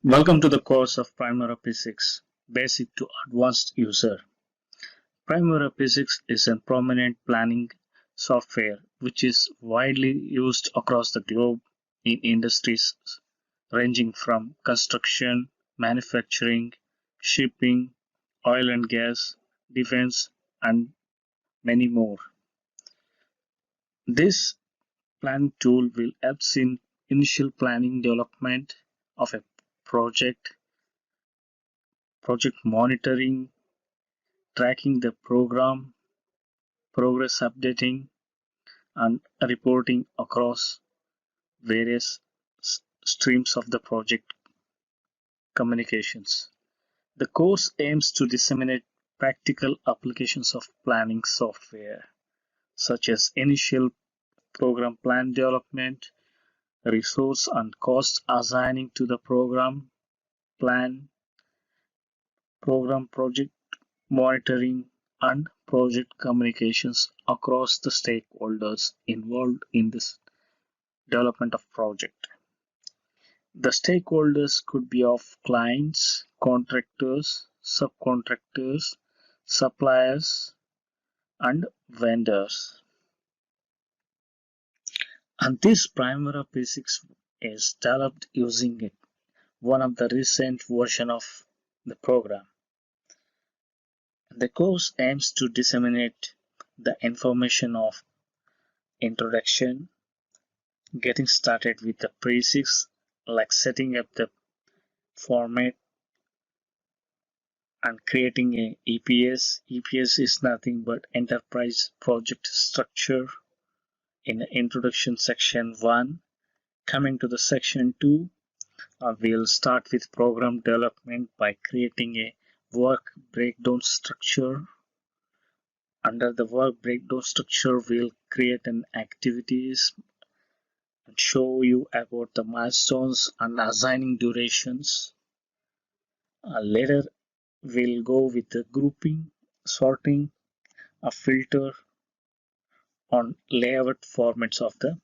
Welcome to the course of Primavera Physics, Basic to Advanced User. Primavera Physics is a prominent planning software which is widely used across the globe in industries ranging from construction, manufacturing, shipping, oil and gas, defense, and many more. This planning tool will help in initial planning development of a project monitoring, tracking the program, progress updating, and reporting across various streams of the project communications. The course aims to disseminate practical applications of planning software, such as initial program plan development, resource and cost assigning to the program plan, program project monitoring, and project communications across the stakeholders involved in this development of project. The stakeholders could be of clients, contractors, subcontractors, suppliers, and vendors. And this Primavera Basics is developed using one of the recent version of the program. The course aims to disseminate the information of introduction, getting started with the basics like setting up the format and creating a EPS. EPS is nothing but Enterprise Project Structure in the introduction section 1. Coming to the section 2, we'll start with program development by creating a work breakdown structure. Under the work breakdown structure, we'll create an activities and show you about the milestones and assigning durations. Later, we'll go with the grouping, sorting, a filter on layout formats of the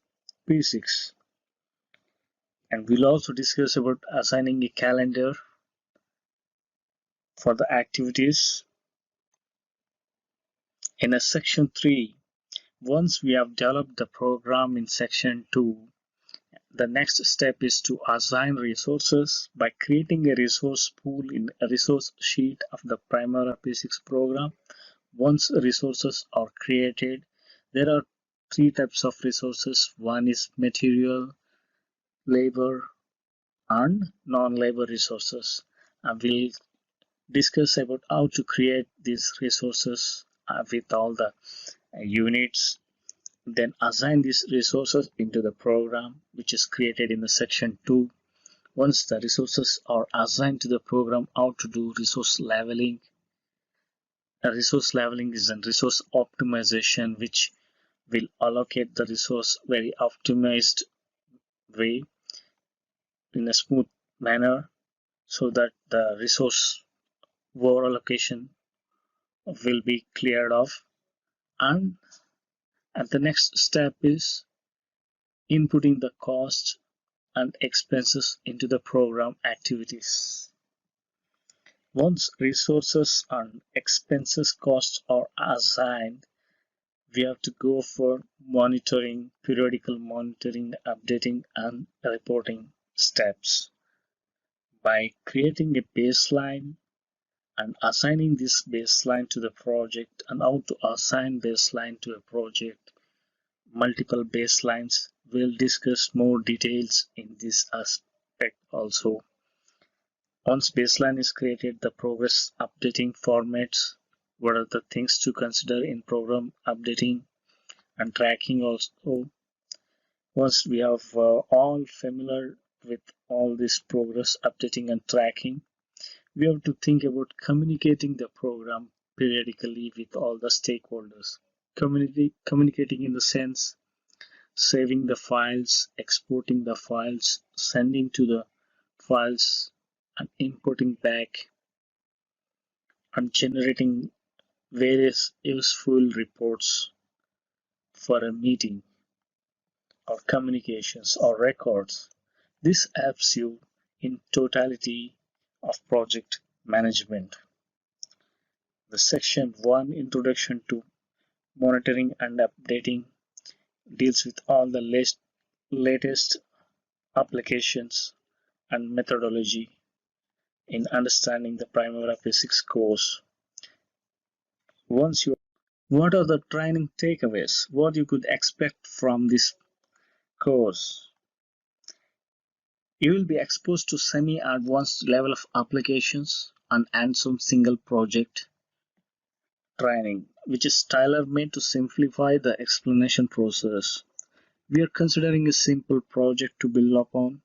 P6. And we'll also discuss about assigning a calendar for the activities. In a section 3, once we have developed the program in section 2, the next step is to assign resources by creating a resource pool in a resource sheet of the Primavera P6 program. Once resources are created, there are three types of resources. One is material, labor, and non-labor resources. And we'll discuss about how to create these resources with all the units, then assign these resources into the program which is created in the section 2. Once the resources are assigned to the program, how to do resource leveling. A resource leveling is a resource optimization which will allocate the resource very optimized way in a smooth manner so that the resource over allocation will be cleared off. And the next step is inputting the cost and expenses into the program activities. Once resources and expenses costs are assigned, we have to go for monitoring, periodical monitoring, updating, and reporting steps. By creating a baseline and assigning this baseline to the project, and how to assign baseline to a project, multiple baselines, we'll discuss more details in this aspect also. Once baseline is created, the progress updating formats, what are the things to consider in program updating and tracking also. Once we have all familiar with all this progress updating and tracking, we have to think about communicating the program periodically with all the stakeholders. Communicating in the sense saving the files, exporting the files, sending to the files, and importing back, and generating various useful reports for a meeting or communications or records. This helps you in totality of project management. The section 1 introduction to monitoring and updating deals with all the latest applications and methodology in understanding the Primavera Physics course. What are the training takeaways? What you could expect from this course? You will be exposed to semi-advanced level of applications and some single project training, which is tailor-made to simplify the explanation process. We are considering a simple project to build upon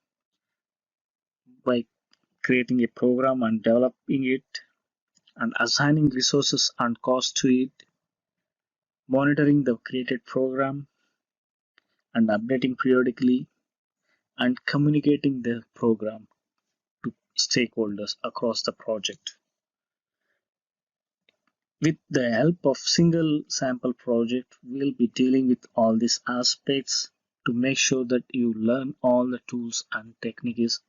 by creating a program and developing it and assigning resources and cost to it, monitoring the created program and updating periodically, and communicating the program to stakeholders across the project. With the help of single sample project, we'll be dealing with all these aspects to make sure that you learn all the tools and techniques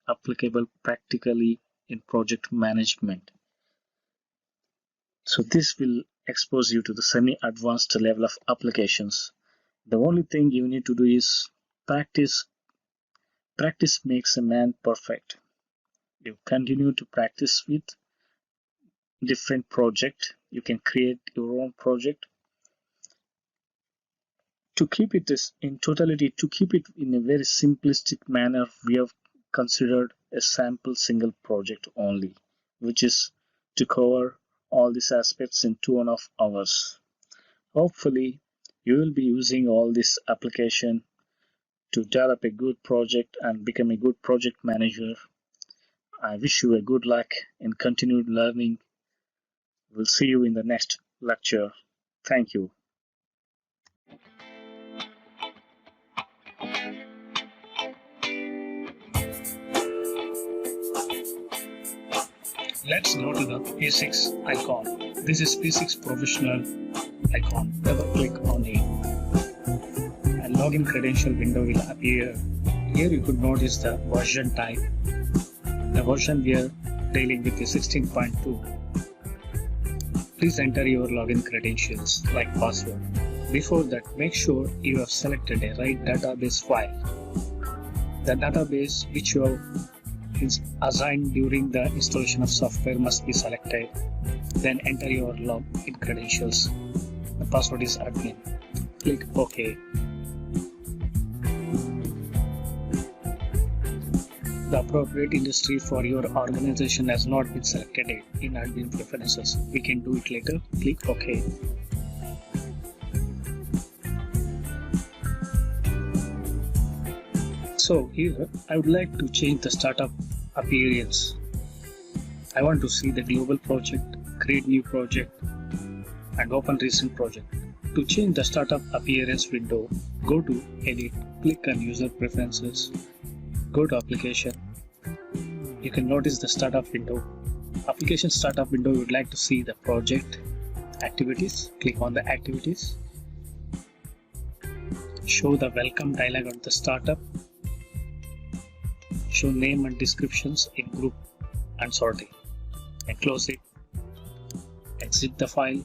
applicable practically in project management. So this will expose you to the semi-advanced level of applications. The only thing you need to do is practice. Practice makes a man perfect. You continue to practice with different project. You can create your own project. To keep it in totality, to keep it in a very simplistic manner, we have considered a sample single project only, which is to cover all these aspects in 2.5 hours. Hopefully, you will be using all this application to develop a good project and become a good project manager. I wish you a good luck in continued learning. We'll see you in the next lecture. Thank you. Let's go to the P6 icon. This is P6 professional icon. Double click on it. A login credential window will appear. Here you could notice the version type. The version we are dealing with is 16.2. Please enter your login credentials like password. Before that, make sure you have selected a right database file. The database which you have assigned during the installation of software must be selected. Then enter your login credentials. The password is admin. Click OK. The appropriate industry for your organization has not been selected in admin preferences. We can do it later. Click OK. So here I would like to change the startup appearance. I want to see the global project, create new project and open recent project. To change the startup appearance window, go to Edit, click on User Preferences, go to Application. You can notice the startup window. Application startup window, you would like to see the project activities. Click on the activities. Show the welcome dialog on the startup. Show name and descriptions in group and sorting. And close it. Exit the file.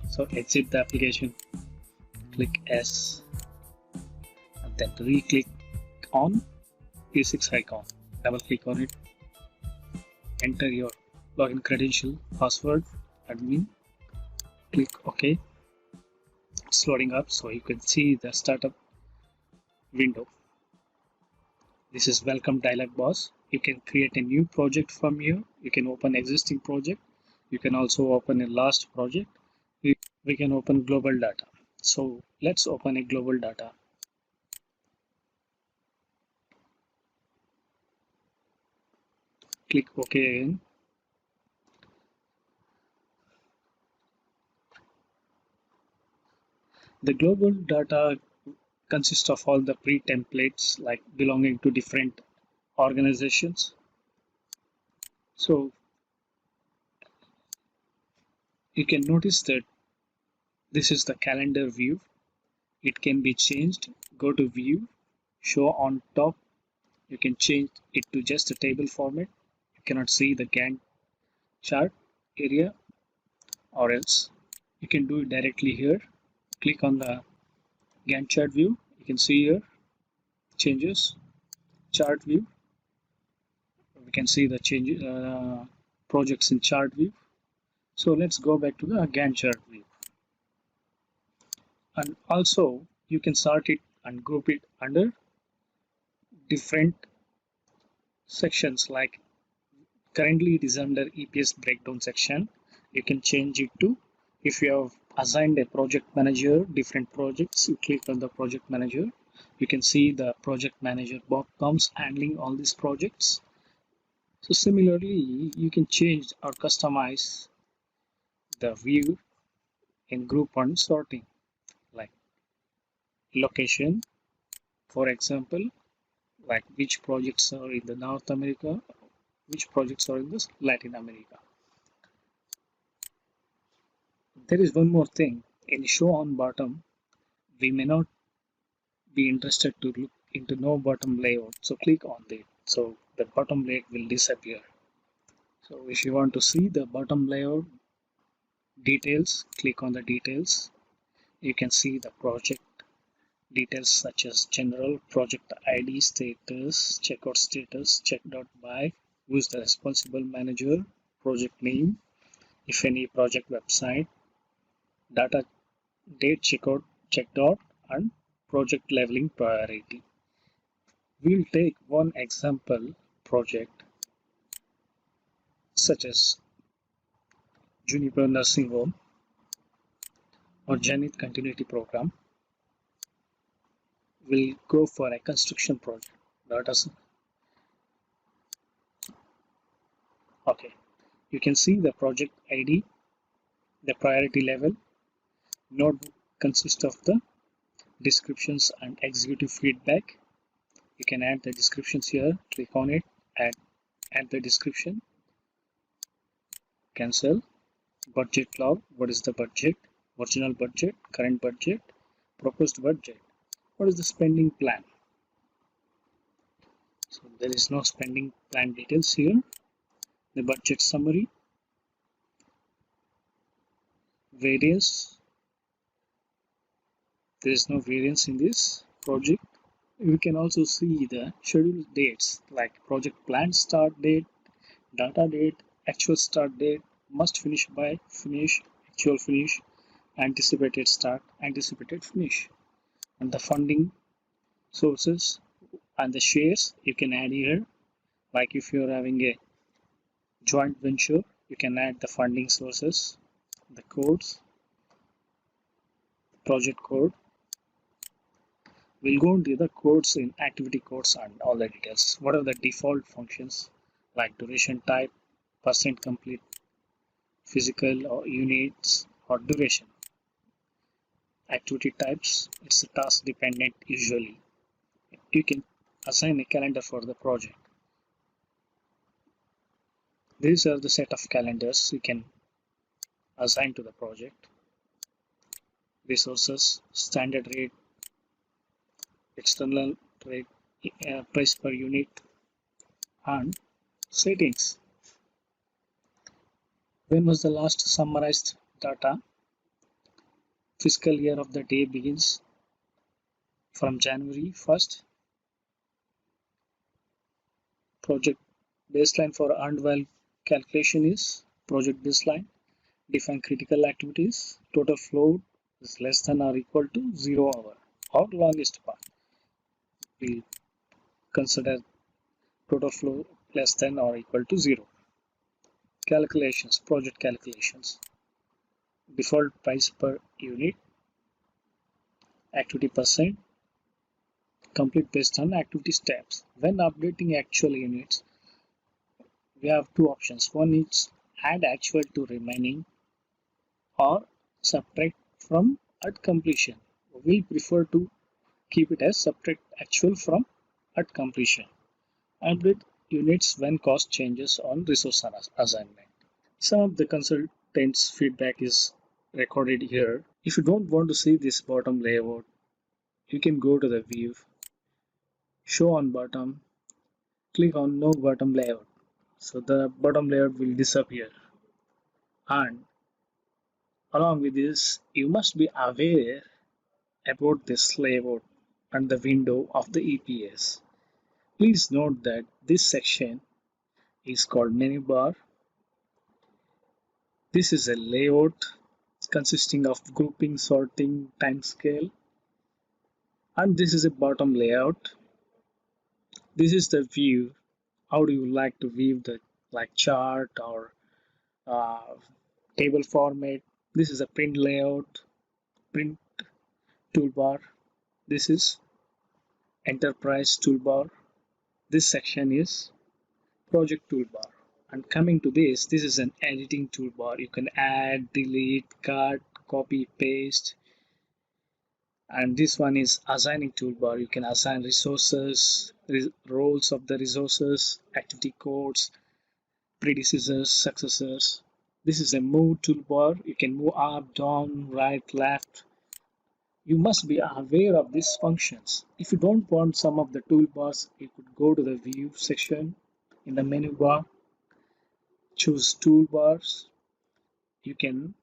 So exit the application. Click S. And then re-click on P6 icon. Double click on it. Enter your login credential, password, admin. Click OK. It's loading up so you can see the startup window. This is welcome dialog box. You can create a new project from here. You can open existing project. You can also open a last project. We can open global data. So let's open a global data. Click OK again. The global data consists of all the pre-templates like belonging to different organizations. So you can notice that this is the calendar view. It can be changed. Go to view, show on top. You can change it to just a table format. You cannot see the Gantt chart area, or else you can do it directly here. Click on the Gantt chart view. You can see here changes, chart view. We can see the changes, projects in chart view. So let's go back to the Gantt chart view. And also you can sort it and group it under different sections. Like currently it is under EPS breakdown section. You can change it to, if you have assigned a project manager different projects, you click on the project manager. You can see the project manager comes handling all these projects. So similarly you can change or customize the view in group and sorting, like location, for example, like which projects are in the North America, which projects are in the Latin America. There is one more thing. In show on bottom, we may not be interested to look into no bottom layout. So click on it. So the bottom layout will disappear. So if you want to see the bottom layout details, click on the details. You can see the project details such as general, project ID, status, checkout status, check.by, who is the responsible manager, project name, if any, project website, data, date checkout, checked out, and project leveling priority. We'll take one example project such as Juniper Nursing Home or Janit Continuity Program. We'll go for a construction project. Okay, you can see the project ID, the priority level. Notebook consists of the descriptions and executive feedback. You can add the descriptions here. Click on it, add the description, cancel. Budget log, what is the budget, original budget, current budget, proposed budget, what is the spending plan. So there is no spending plan details here. The budget summary, variance, there is no variance in this project. We can also see the schedule dates like project plan start date, data date, actual start date, must finish by, finish, actual finish, anticipated start, anticipated finish, and the funding sources and the shares you can add here. Like if you're having a joint venture, you can add the funding sources, the codes, project code. We'll go into the codes in activity codes and all the details. What are the default functions like duration type, percent complete, physical or units or duration. Activity types, it's a task dependent usually. You can assign a calendar for the project. These are the set of calendars you can assign to the project. Resources, standard rate, external rate, price per unit, and settings. When was the last summarized data? Fiscal year of the day begins from January 1st. Project baseline for earned value calculation is project baseline. Define critical activities. Total flow is less than or equal to 0 hour or longest path. We'll consider total flow less than or equal to 0. Calculations, project calculations. Default price per unit, activity percent, complete based on activity steps. When updating actual units, we have two options. One is add actual to remaining or subtract from at completion. We prefer to keep it as subtract actual from at completion. Update units when cost changes on resource assignment. Some of the consultants' feedback is recorded here. If you don't want to see this bottom layout, you can go to the view, show on bottom, click on no bottom layout. So the bottom layout will disappear. And along with this, you must be aware about this layout and the window of the EPS. Please note that this section is called menu bar. This is a layout consisting of grouping, sorting, timescale, and this is a bottom layout. This is the view. How do you like to view the like chart or uh, table format? This is a print layout, print toolbar. This is enterprise toolbar. This section is project toolbar. And coming to this is an editing toolbar. You can add, delete, cut, copy, paste. And this one is assigning toolbar. You can assign resources, roles of the resources, activity codes, predecessors, successors. This is a move toolbar. You can move up, down, right, left. You must be aware of these functions. If you don't want some of the toolbars, you could go to the view section in the menu bar, choose toolbars. You can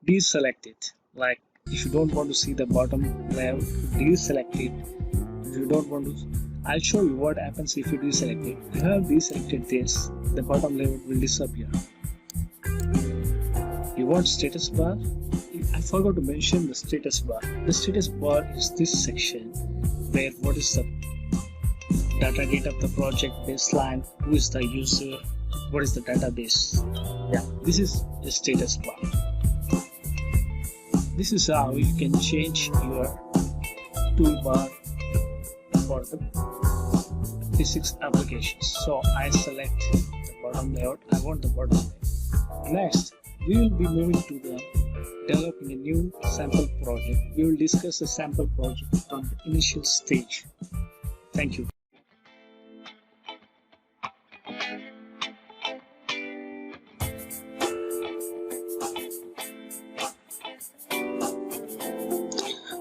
deselect it. Like if you don't want to see the bottom layout, deselect it. If you don't want to, I'll show you what happens if you deselect it. If you have deselected this, the bottom layout will disappear. You want status bar? I forgot to mention the status bar. The status bar is this section where what is the data date of the project baseline, who is the user, what is the database. Yeah, this is the status bar. This is how you can change your toolbar for the physics applications. So I select the bottom layout. I want the bottom layout. Next, we will be moving to the developing a new sample project. We will discuss the sample project from the initial stage. Thank you.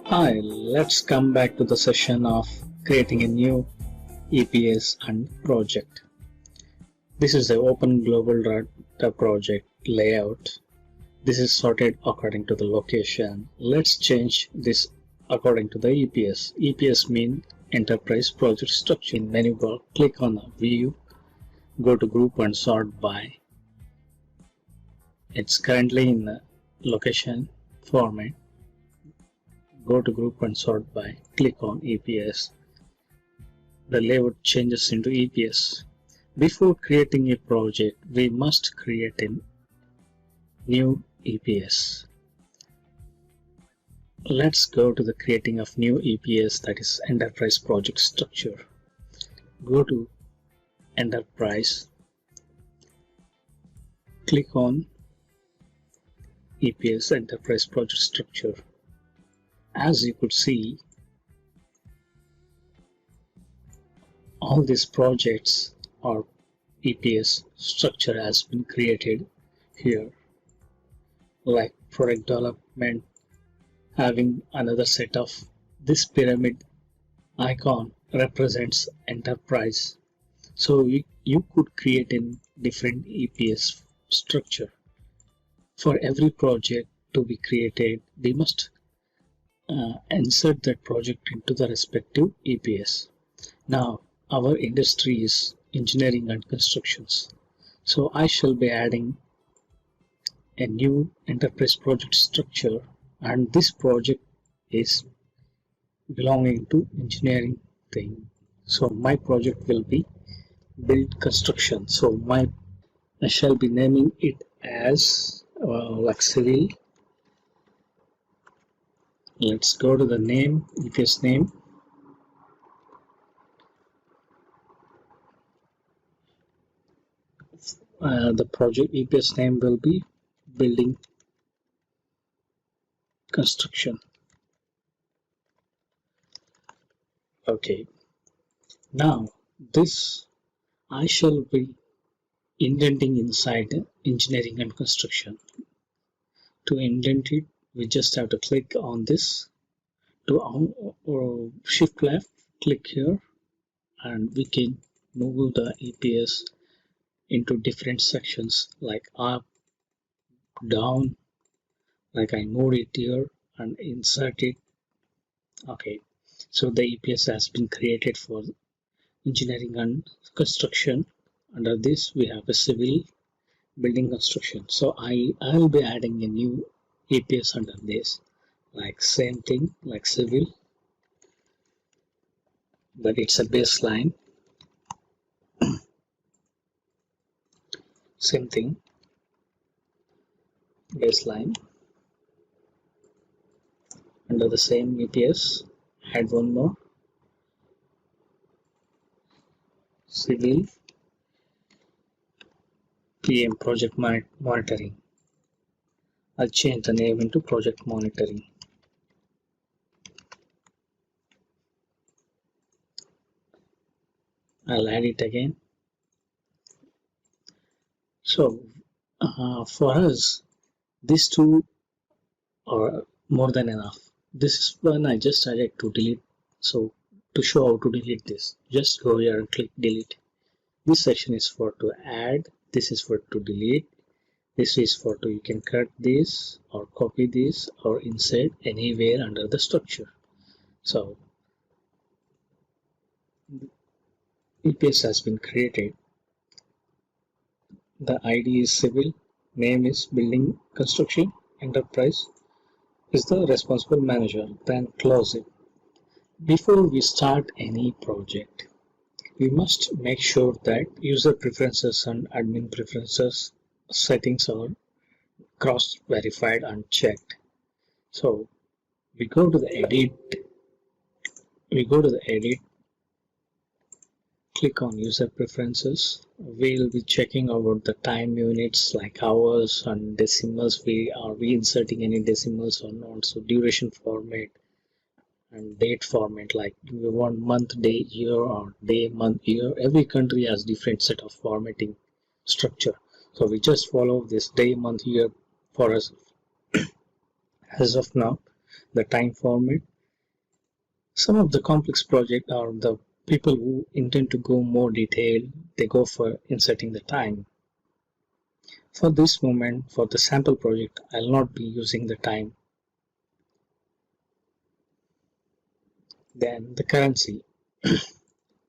Hi, let's come back to the session of creating a new EPS and project. This is the Open Global Data Project layout. This is sorted according to the location. Let's change this according to the EPS. EPS means Enterprise Project Structure. In menu bar, click on the View, go to Group and Sort by. It's currently in the location format. Go to Group and Sort by. Click on EPS. The layout changes into EPS. Before creating a project, we must create a new EPS. Let's go to the creating of new EPS, that is Enterprise Project Structure. Go to Enterprise, click on EPS Enterprise Project Structure. As you could see, all these projects or EPS structure has been created here, like product development having another set of this pyramid icon represents enterprise. So you could create a different EPS structure. For every project to be created, we must insert that project into the respective EPS. Now our industry is engineering and constructions, so I shall be adding a new enterprise project structure, and this project is belonging to engineering thing. So my project will be build construction. So I shall be naming it as like civil. Let's go to the name, EPS name. The project EPS name will be building construction. Okay, now this I shall be indenting inside engineering and construction. To indent it, we just have to click on this, to shift left, click here, and we can move the EPS into different sections like up, down, like I moved it here and insert it. Okay, so the EPS has been created for engineering and construction. Under this we have a civil building construction. So I'll be adding a new EPS under this, like same thing like civil, but it's a baseline. Same thing, baseline. Under the same EPS, add one more, civil PM project monitoring. I'll change the name into project monitoring. I'll add it again. So for us, these two are more than enough. This is one I just added to delete. So to show how to delete this, just go here and click delete. This section is for to add, this is for to delete, this is for to you can cut this or copy this or insert anywhere under the structure. So EPS has been created. The ID is civil, name is building construction, enterprise is the responsible manager. Then close it. Before we start any project, we must make sure that user preferences and admin preferences settings are cross-verified and checked. So we go to the edit, click on user preferences. We'll be checking about the time units like hours and decimals. Are we inserting any decimals or not? So duration format and date format, like we want month, day, year, or day, month, year. Every country has different set of formatting structure. So we just follow this day, month, year for us. As of now, the time format. Some of the complex projects are the people who intend to go more detailed, they go for inserting the time. For this moment, for the sample project, I'll not be using the time. Then the currency.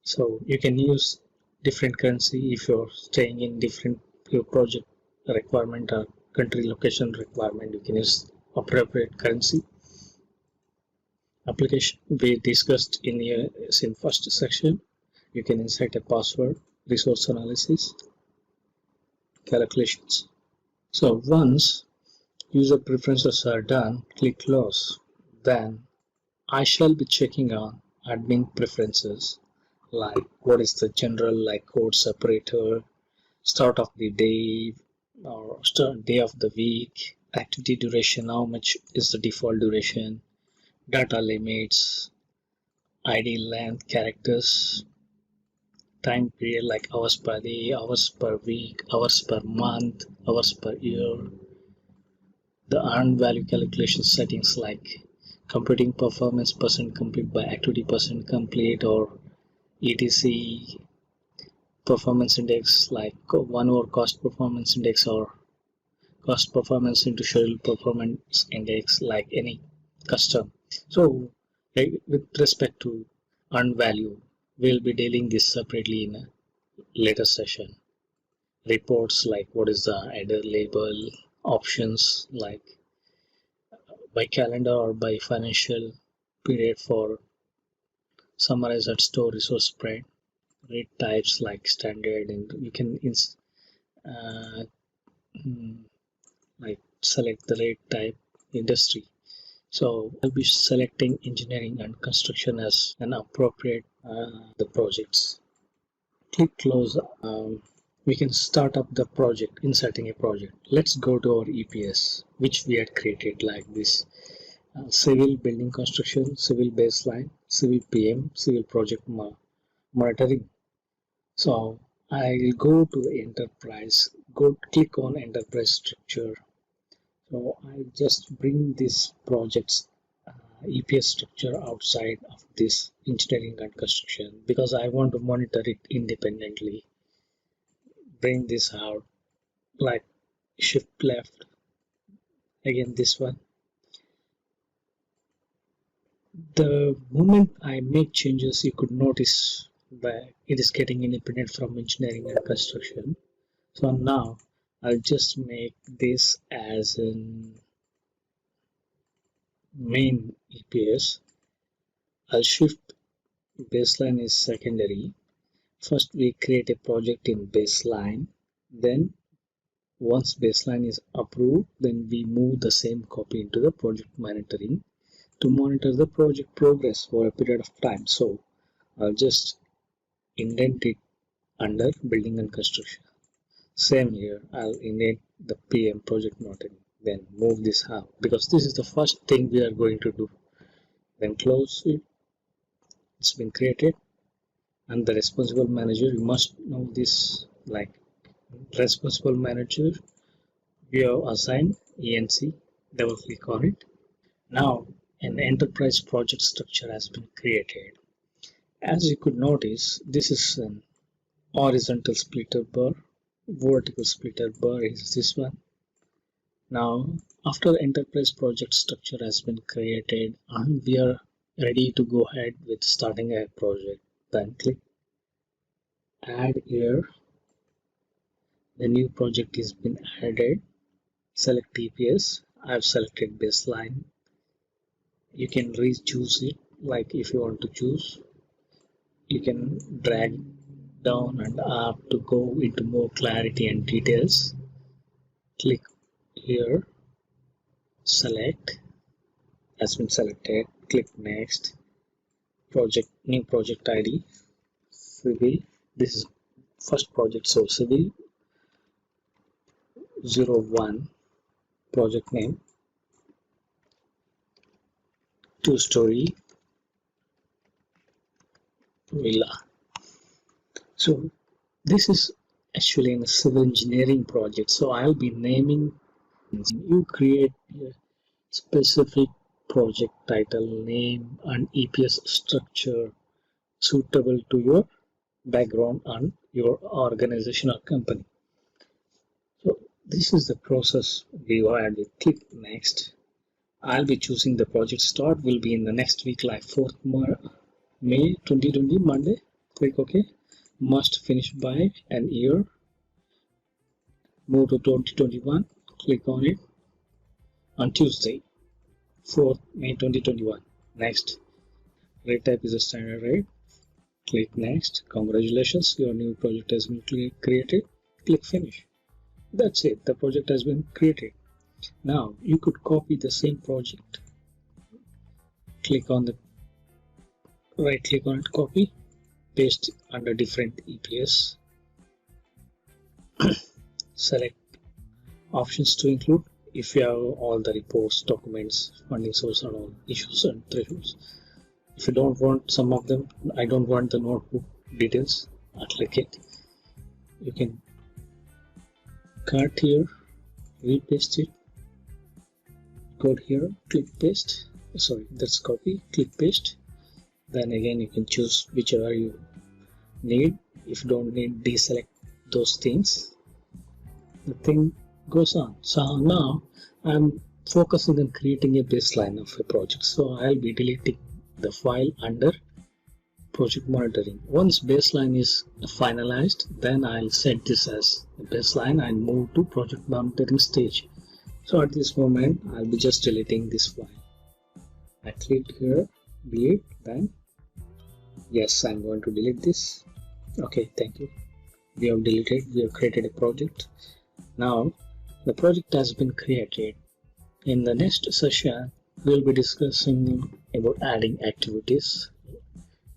So you can use different currency if you're staying in different your project requirement or country location requirement. You can use appropriate currency. Application we discussed in here is in first section. You can insert a password, resource analysis, calculations. So once user preferences are done, click close. Then I shall be checking on admin preferences, like what is the general, like code separator, start of the day or start day of the week, activity duration, how much is the default duration, data limits, ID length, characters, time period like hours per day, hours per week, hours per month, hours per year. The earned value calculation settings like computing performance percent complete by activity percent complete or etc performance index like 1 over cost performance index or cost performance into schedule performance index like any custom. So with respect to earned value, we'll be dealing this separately in a later session. Reports like what is the header label, options like by calendar or by financial period for summarize at store resource spread, rate types like standard, and you can uh, like select the rate type industry. So I'll be selecting engineering and construction as an appropriate the projects. Click close. We can start up the project, inserting a project. Let's go to our EPS, which we had created like this. Civil building construction, civil baseline, civil PM, civil project monitoring. So I'll go to the enterprise, click on enterprise structure. So I just bring these projects EPS structure outside of this engineering and construction because I want to monitor it independently. Bring this out, like shift left, again this one. The moment I make changes, you could notice that it is getting independent from engineering and construction. So now I'll just make this as an main EPS. I'll shift baseline is secondary. First we create a project in baseline, then once baseline is approved, then we move the same copy into the project monitoring to monitor the project progress for a period of time. So I'll just indent it under building and construction. Same here, I'll indent the PM project monitoring, then move this out because this is the first thing we are going to do. Then close it. It's been created, and the responsible manager, you must know this, like responsible manager we have assigned ENC. Double click on it. Now an enterprise project structure has been created. As you could notice, this is an horizontal splitter bar, vertical splitter bar is this one. Now after the enterprise project structure has been created and we are ready to go ahead with starting a project, then click add here. The new project has been added. Select EPS. I've selected baseline. You can re-choose it, like if you want to choose. You can drag down and up to go into more clarity and details. Click here. Select. Has been selected. Click next. Project, new project ID. Civil. This is first project, so civil 01. Project name, 2-story villa. So this is actually in a civil engineering project, so I'll be naming. You create a specific project title, name and EPS structure suitable to your background and your organization or company. So this is the process we had. Click next. I'll be choosing the project start will be in the next week, like 4th May 2020 Monday. Click OK. Must finish by an year. Move to 2021. Click on it on Tuesday 4th May 2021. Next. Rate type is a standard rate. Click next. Congratulations, your new project has been created. Click finish. That's it, the project has been created. Now you could copy the same project. Click on the right click on it, copy, paste under different EPS. Select options to include if you have all the reports, documents, funding source and all issues and thresholds. If you don't want some of them, I don't want the notebook details, I'll click it. You can cut here, repaste it, go here, click paste, sorry, that's copy, click paste. Then again you can choose whichever you need. If you don't need, deselect those things. The thing goes on. So now I'm focusing on creating a baseline of a project. So I'll be deleting the file under project monitoring. Once baseline is finalized, then I'll set this as a baseline and move to project monitoring stage. So at this moment I'll be just deleting this file. I click here, delete, then yes, I'm going to delete this. Okay, thank you. We have deleted, we have created a project. Now the project has been created. In the next session we'll be discussing about adding activities,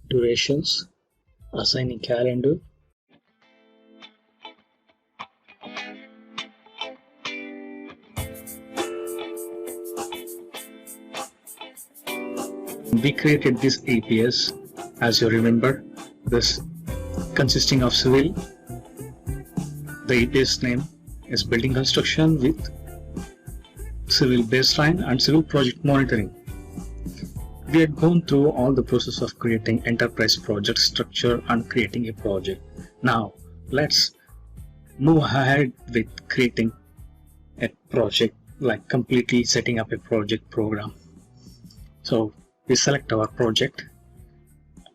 durations, assigning calendar. We created this EPS, as you remember, this consisting of civil. The EPS name is building construction with civil baseline and civil project monitoring. We had gone through all the process of creating enterprise project structure and creating a project. Now let's move ahead with creating a project, like completely setting up a project program. So we select our project.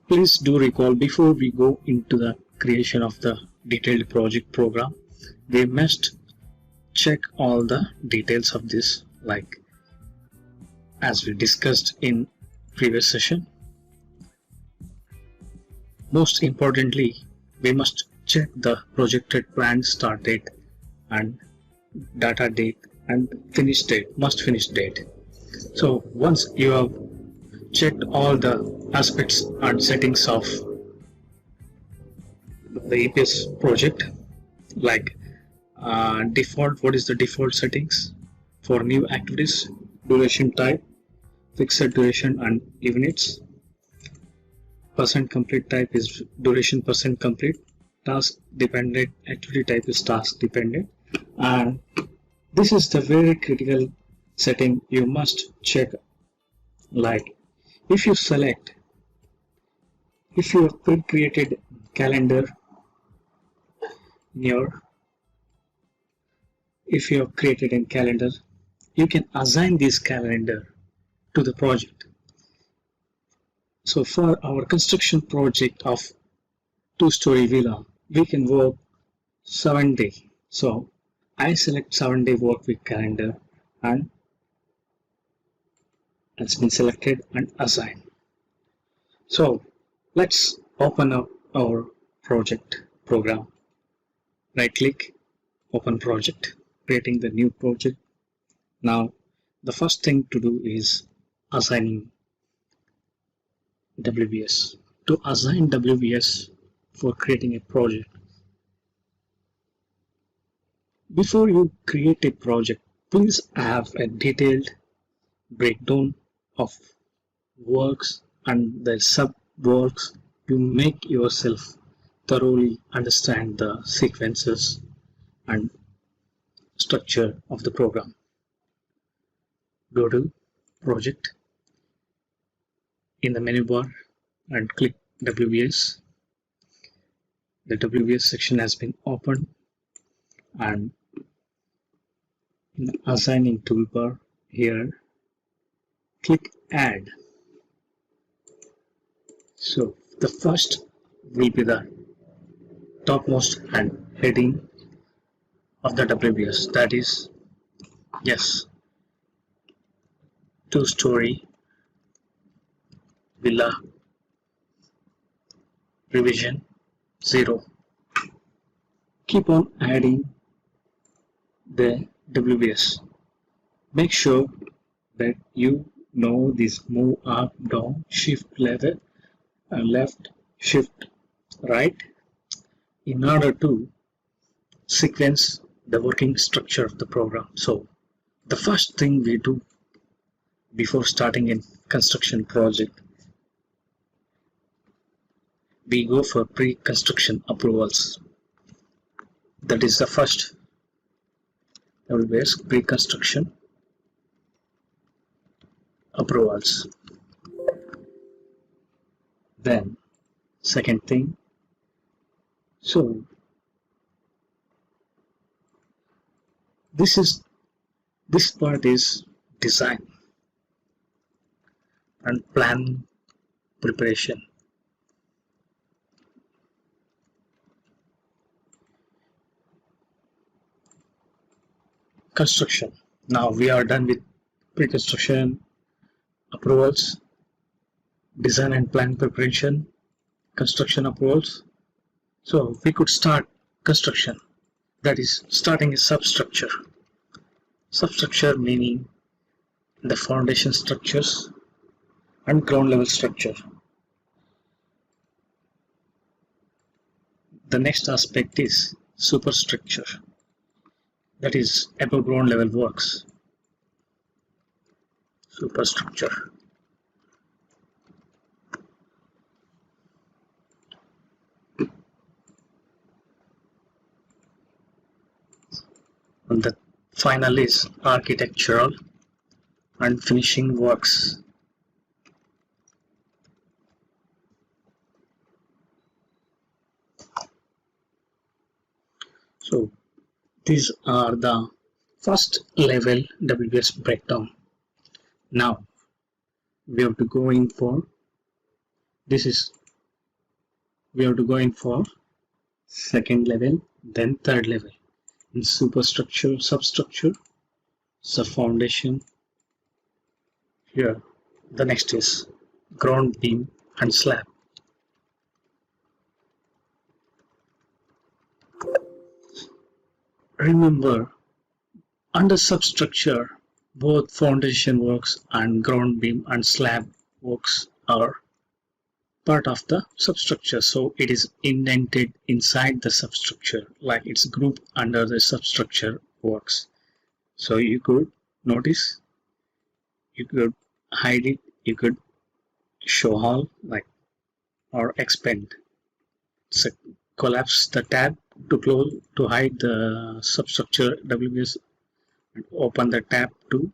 Please do recall, before we go into the creation of the detailed project program, we must check all the details of this, like as we discussed in previous session. Most importantly, we must check the projected planned start date and data date and finish date, must finish date. So once you have checked all the aspects and settings of the APS project, like default, what is the default settings for new activities, duration type, fixed duration and units, percent complete type is duration percent complete, task dependent, activity type is task dependent, and this is the very critical setting you must check. Like if you have pre-created calendar in your, if you have created a calendar, you can assign this calendar to the project. So for our construction project of 2-story villa, we can work 7 days. So I select 7-day work week calendar, and it's been selected and assigned. So let's open up our project program. Right click, open project, creating the new project. Now the first thing to do is assigning WBS. To assign WBS for creating a project, before you create a project, please have a detailed breakdown of works and the sub works. You make yourself thoroughly understand the sequences and structure of the program. Go to project in the menu bar and click WBS. The WBS section has been opened, and in the assigning toolbar here, click add. So the first will be the topmost and heading of the WBS, that is yes, 2-story villa revision 0. Keep on adding the WBS. Make sure that you know this move up, down, shift left, shift right, in order to sequence the working structure of the program. So the first thing we do before starting a construction project, we go for pre-construction approvals. That is the first WBS, pre-construction approvals. Then second thing, so this part is design and plan preparation. Construction. Now we are done with pre-construction approvals, design and plan preparation, construction approvals. So we could start construction, that is starting a substructure. Substructure meaning the foundation structures and ground level structure. The next aspect is superstructure, that is above ground level works. Superstructure. And the final is architectural and finishing works. So these are the first level WBS breakdown. Now we have to go in for this is we have to go in for second level, then third level. In superstructure, substructure, subfoundation. Here the next is ground beam and slab. Remember, under substructure, both foundation works and ground beam and slab works are part of the substructure, so it is indented inside the substructure, like it's grouped under the substructure works. So you could notice, you could hide it, you could show all, like, or expand. So collapse the tab to close to hide the substructure WBS, and open the tab to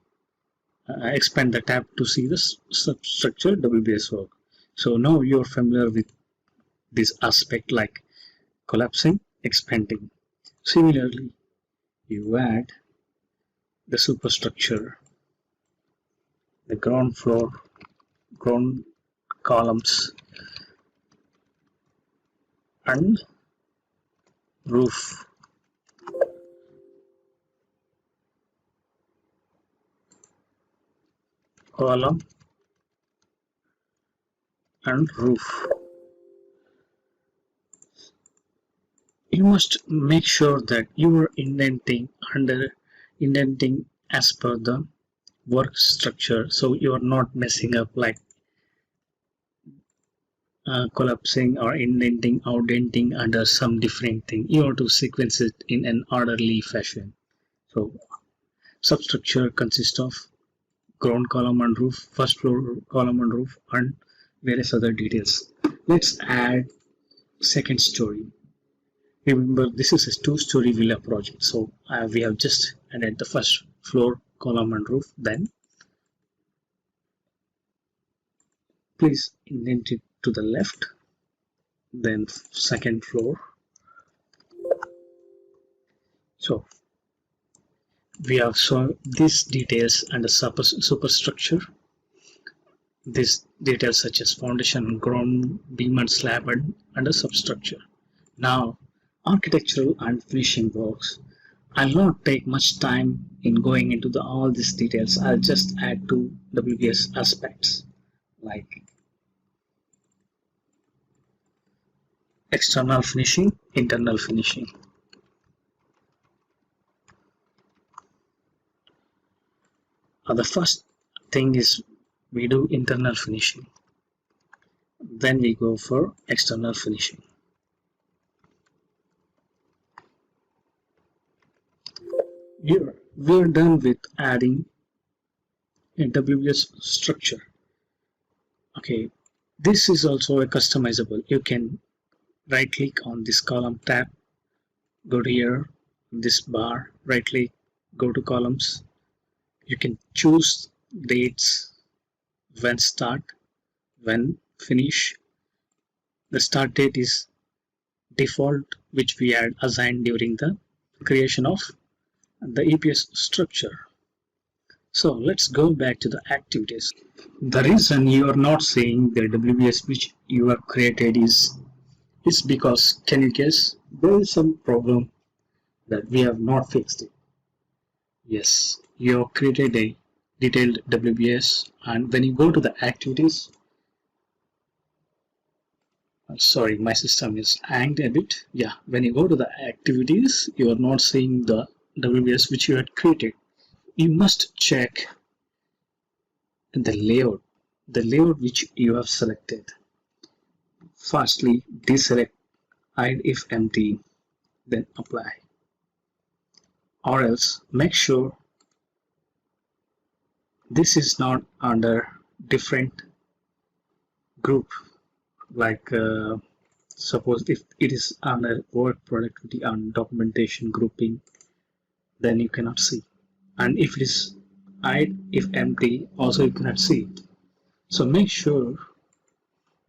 expand the tab to see the substructure WBS work. So now you're familiar with this aspect, like collapsing, expanding. Similarly, you add the superstructure, the ground floor, ground columns, and roof. Column and roof. You must make sure that you are indenting as per the work structure, so you are not messing up, like collapsing or indenting or denting under some different thing. You have to sequence it in an orderly fashion. So substructure consists of ground column and roof, first floor column and roof, and various other details. Let's add second story. Remember, this is a two-story villa project, so we have just added the first floor column and roof. Then please indent it to the left, then second floor. So we have shown these details under superstructure. These details such as foundation, ground, beam and slab under substructure. Now architectural and finishing works. I'll not take much time in going into all these details. I'll just add two WBS aspects, like external finishing, internal finishing. The first thing is we do internal finishing, then we go for external finishing. Here we're done with adding a WBS structure. Okay, this is also a customizable. You can right click on this column tab, go to here, this bar, right click, go to columns. You can choose dates, when start, when finish. The start date is default, which we had assigned during the creation of the EPS structure. So let's go back to the activities. The reason you are not seeing the WBS which you have created is because, can you guess, there is some problem that we have not fixed it. Yes, you have created a detailed WBS, and when you go to the activities, sorry, my system is hanged a bit. Yeah, when you go to the activities, you are not seeing the WBS which you had created. You must check the layout which you have selected. Firstly, deselect hide if empty, then apply. Or else make sure this is not under different group, like suppose if it is under work productivity and documentation grouping, then you cannot see, and if it is hide if empty, also you cannot see it. So make sure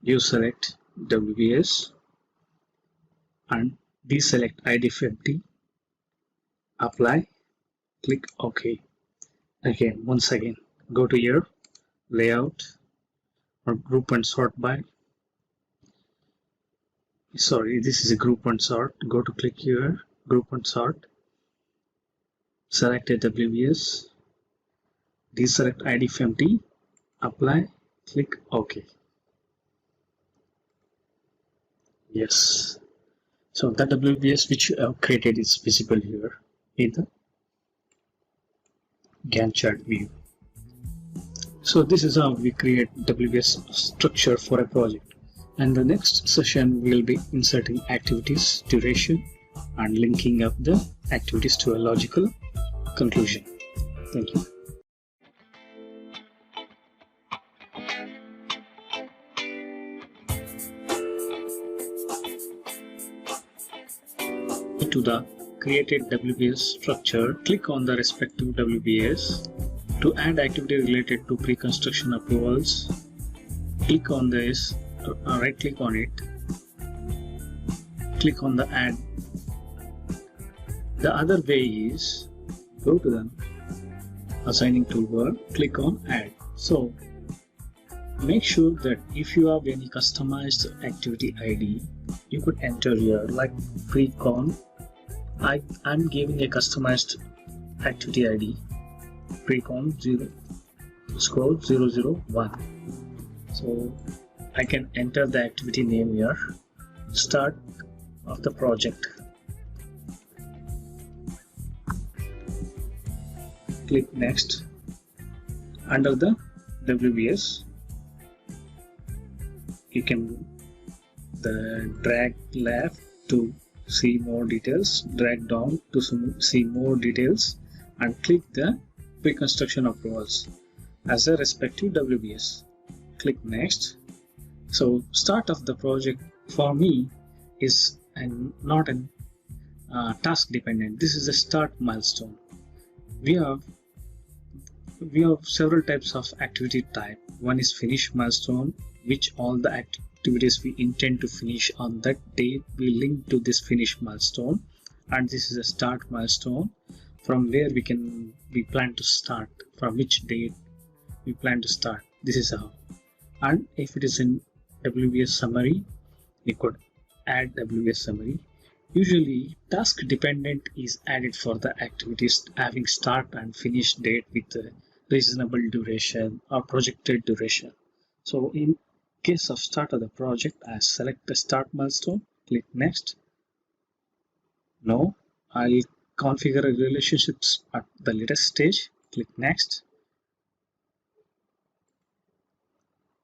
you select WBS and deselect hide if empty, apply, click OK. Again, once again, go to your layout or group and sort by. Sorry, this is a group and sort. Go to click here, group and sort. Select a WBS, deselect ID from T, apply, click OK. Yes. So the WBS which you have created is visible here in the Gantt chart view. So this is how we create WBS structure for a project. And the next session will be inserting activities, duration, and linking up the activities to a logical conclusion. Thank you. To the created WBS structure, click on the respective WBS. To add activity related to pre-construction approvals, click on this, right click on it, click on the add. The other way is go to the assigning toolbar, click on add. So make sure that if you have any customized activity ID, you could enter here like pre-con. I'm giving a customized activity ID pre-con 0 score 001. So I can enter the activity name here, start of the project. Click next. Under the WBS, you can drag left to see more details, drag down to see more details, and click the pre-construction approvals as a respective WBS. Click next. So start of the project for me is not an task dependent. This is a start milestone. We have several types of activity type. One is finish milestone, which all the activities we intend to finish on that date we link to this finish milestone, and this is a start milestone from where we plan to start, from which date we plan to start. This is how. And if it is in WBS summary, we could add WBS summary. Usually task dependent is added for the activities having start and finish date with a reasonable duration or projected duration. So in case of start of the project, I select the start milestone, click next. No, I'll configure relationships at the latest stage, click next.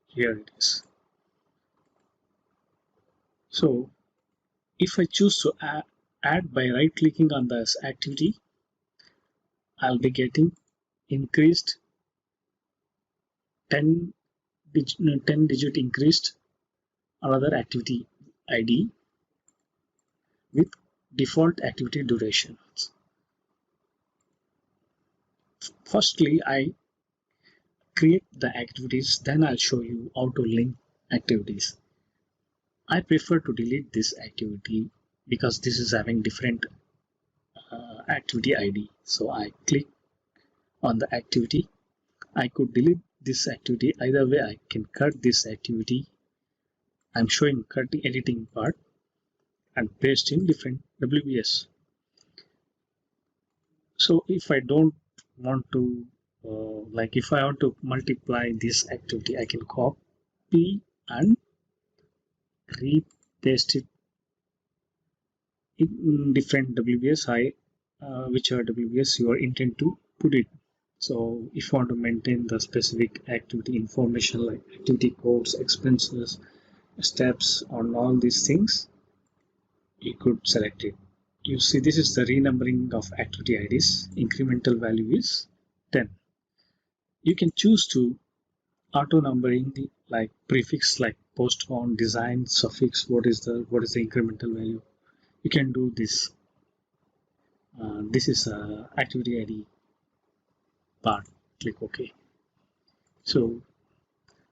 Here it is. So if I choose to add by right clicking on this activity, I'll be getting increased 10 digit increased another activity ID with default activity durations. Firstly, I create the activities, then I'll show you how to link activities. I prefer to delete this activity because this is having different activity ID. So I click on the activity. I could delete this activity. Either way, I can cut this activity. I'm showing cutting editing part and paste in different WBS. So if I don't want to like if I want to multiply this activity, I can copy and repaste it in different WBS, whichever WBS you are intend to put it. So if you want to maintain the specific activity information like activity codes, expenses, steps on all these things, you could select it. You see this is the renumbering of activity IDs. Incremental value is 10. You can choose to auto numbering the like prefix like postpone, design, suffix, what is the incremental value. You can do this. This is activity ID part. Click OK. So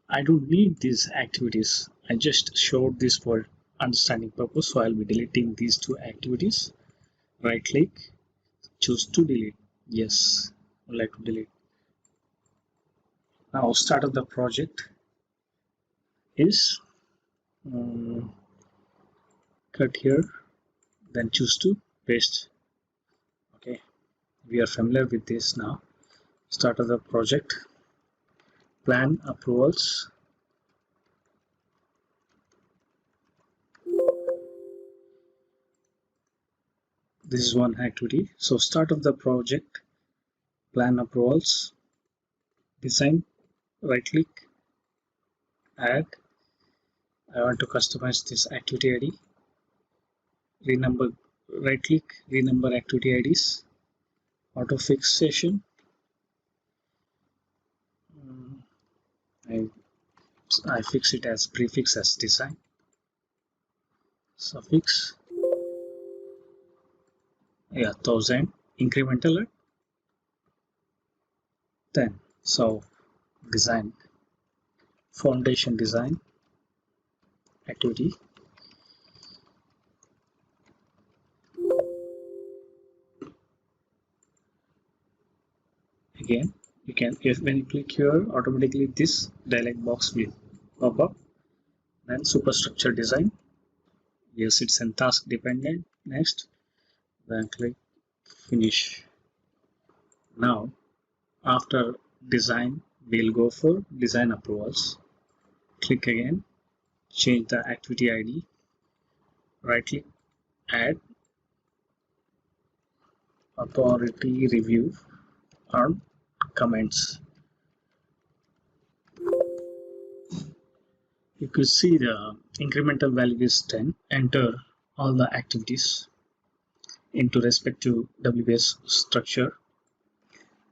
I don't need these activities. I just showed this for understanding purpose. So I'll be deleting these two activities. Right click, choose to delete. Yes, I would like to delete. Now start of the project is cut here, then choose to paste. Okay, we are familiar with this now. Start of the project, plan approvals. This is one activity. So start of the project, plan approvals, design, right click, add. I want to customize this activity ID. Renumber, right click, renumber activity IDs, auto fixation. I, I fix it as prefix as design, suffix, yeah, 1000, incremental at 10. So design, foundation design, activity. Again, you can, if when you click here, automatically this dialog box will pop up. Then superstructure design. Yes, it's in task dependent. Next, then click finish. Now, after design, we'll go for design approvals. Click again, change the activity ID, right click, add authority review on comments. You could see the incremental value is 10. Enter all the activities into respective WBS structure.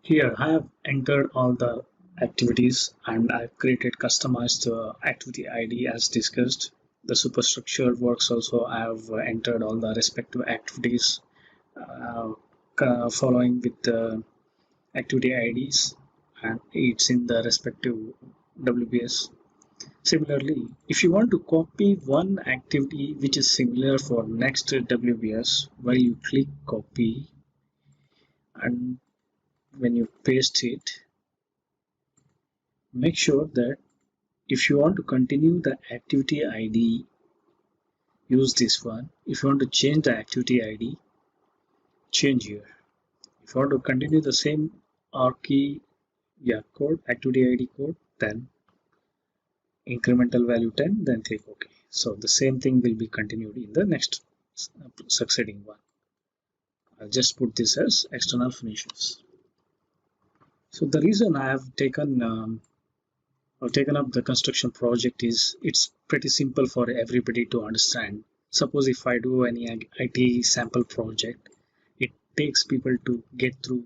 Here I have entered all the activities and I've created customized activity ID as discussed. The superstructure works also. I have entered all the respective activities following with the activity IDs, and it's in the respective WBS. Similarly, if you want to copy one activity which is similar for next WBS, while you click copy and when you paste it, make sure that if you want to continue the activity ID, use this one. If you want to change the activity ID, change here. If you want to continue the same R key, yeah, code, activity ID code, then incremental value 10, then click OK. So the same thing will be continued in the next succeeding one. I'll just put this as external finishes. So the reason I have taken up the construction project is it's pretty simple for everybody to understand. Suppose if I do any IT sample project, it takes people to get through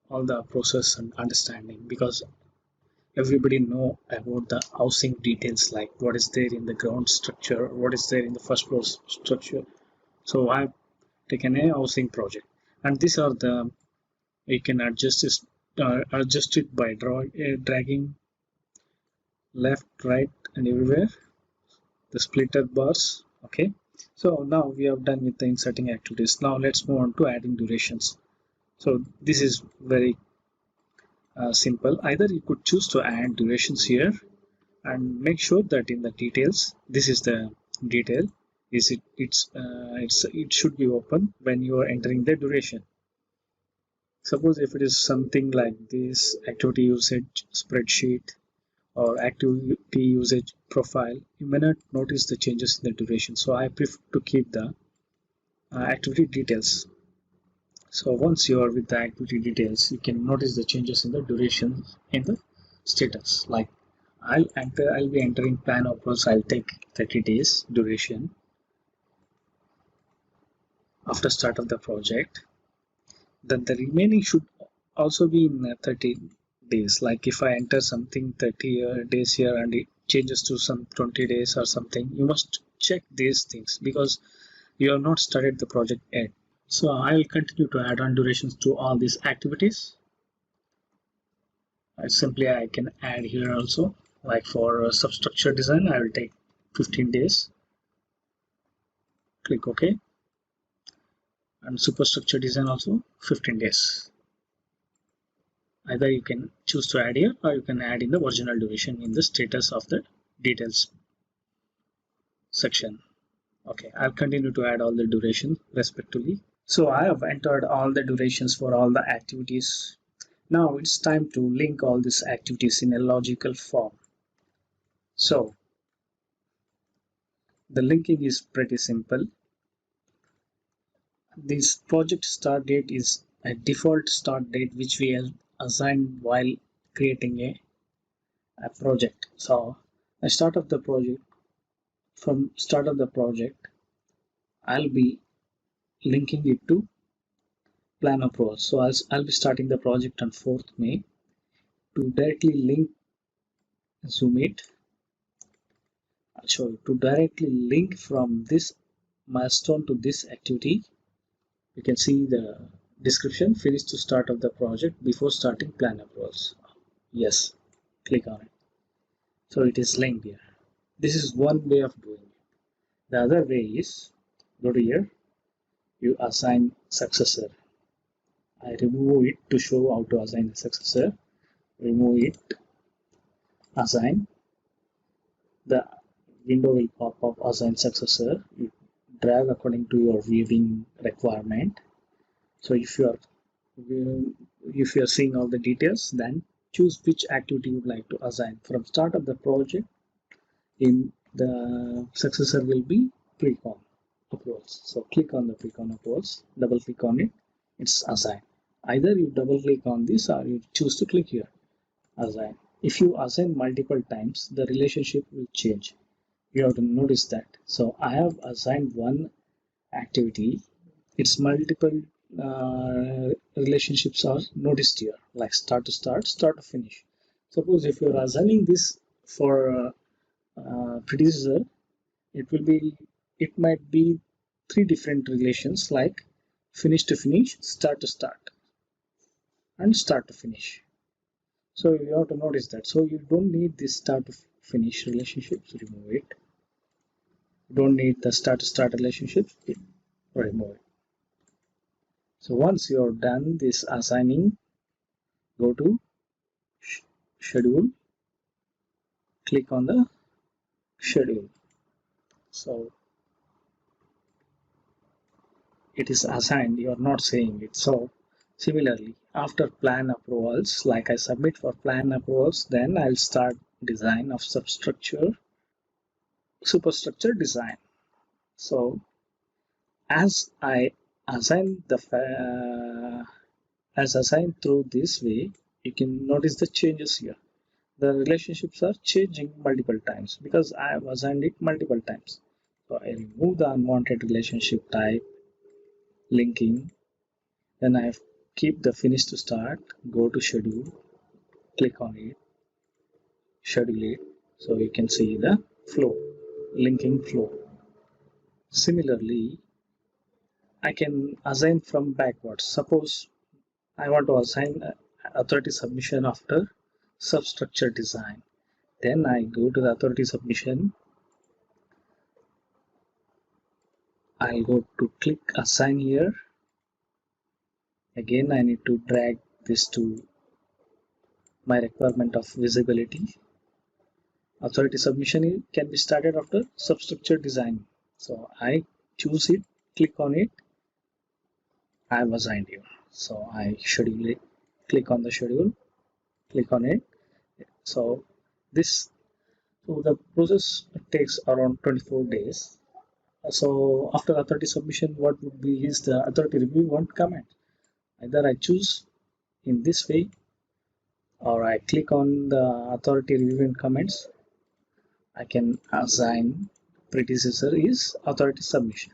all the process and understanding, because everybody know about the housing details, like what is there in the ground structure, what is there in the first floor structure. So I've taken a housing project, and these are the, you can adjust it by dragging left, right, and everywhere the splitter bars. Okay, so now we have done with the inserting activities. Now let's move on to adding durations. So this is very simple. Either you could choose to add durations here and make sure that in the details, this is the detail, is it should be open when you are entering the duration. Suppose if it is something like this, activity usage spreadsheet or activity usage profile, you may not notice the changes in the duration. So I prefer to keep the activity details. So once you are with the activity details, you can notice the changes in the duration in the status. Like I'll be entering plan approvals. I'll take 30 days duration after start of the project. Then the remaining should also be in 30 days. Like if I enter something 30 days here and it changes to some 20 days or something, you must check these things because you have not started the project yet. So I will continue to add on durations to all these activities. Simply I can add here also, like for substructure design I will take 15 days. Click OK. and superstructure design also 15 days. Either you can choose to add here or you can add in the original duration in the status of the details section. Okay, I'll continue to add all the duration respectively. So I have entered all the durations for all the activities. Now it's time to link all these activities in a logical form. So the linking is pretty simple. This project start date is a default start date which we have assigned while creating a project. So I start of the project from start of the project, I'll be linking it to plan approval. So I'll be starting the project on 4th May. To directly link, zoom it, I'll show you. To directly link from this milestone to this activity, you can see the description, finish to start of the project before starting plan approvals. Yes, click on it. So it is linked here. This is one way of doing it. The other way is, go to here, you assign successor. I remove it to show how to assign the successor. Remove it, assign. The window will pop up assign successor. You drag according to your viewing requirement. So if you are seeing all the details, then choose which activity you would like to assign. From start of the project, in the successor will be pre-con approvals. So click on the pre-con approvals, double click on it, it's assigned. Either you double click on this or you choose to click here, assign. If you assign multiple times, the relationship will change. You have to notice that. So I have assigned one activity, its multiple relationships are noticed here, like start to start, start to finish. Suppose if you're assigning this for predecessor, it might be three different relations, like finish to finish, start to start, and start to finish. So you have to notice that. So you don't need this start to finish relationships, remove it. You don't need the start to start relationships, remove it. So once you're done this assigning, go to schedule, click on the schedule. So it is assigned, you are not saying it. So similarly, after plan approvals, like I submit for plan approvals, then I'll start design of substructure, superstructure design. So as I assign as assigned through this way, you can notice the changes here. The relationships are changing multiple times because I have assigned it multiple times. So I remove the unwanted relationship type, linking, then I keep the finish to start, go to schedule, click on it, schedule it, so you can see the flow, linking flow. Similarly, I can assign from backwards. Suppose I want to assign authority submission after substructure design. Then I go to the authority submission. I'll go to click assign here. Again, I need to drag this to my requirement of visibility. Authority submission can be started after substructure design. So I choose it, click on it. I have assigned you. So I schedule it, click on the schedule, click on it. So the process takes around 24 days. So after authority submission, what would be is the authority review one comment. Either I choose in this way or I click on the authority review and comments. I can assign predecessor is authority submission.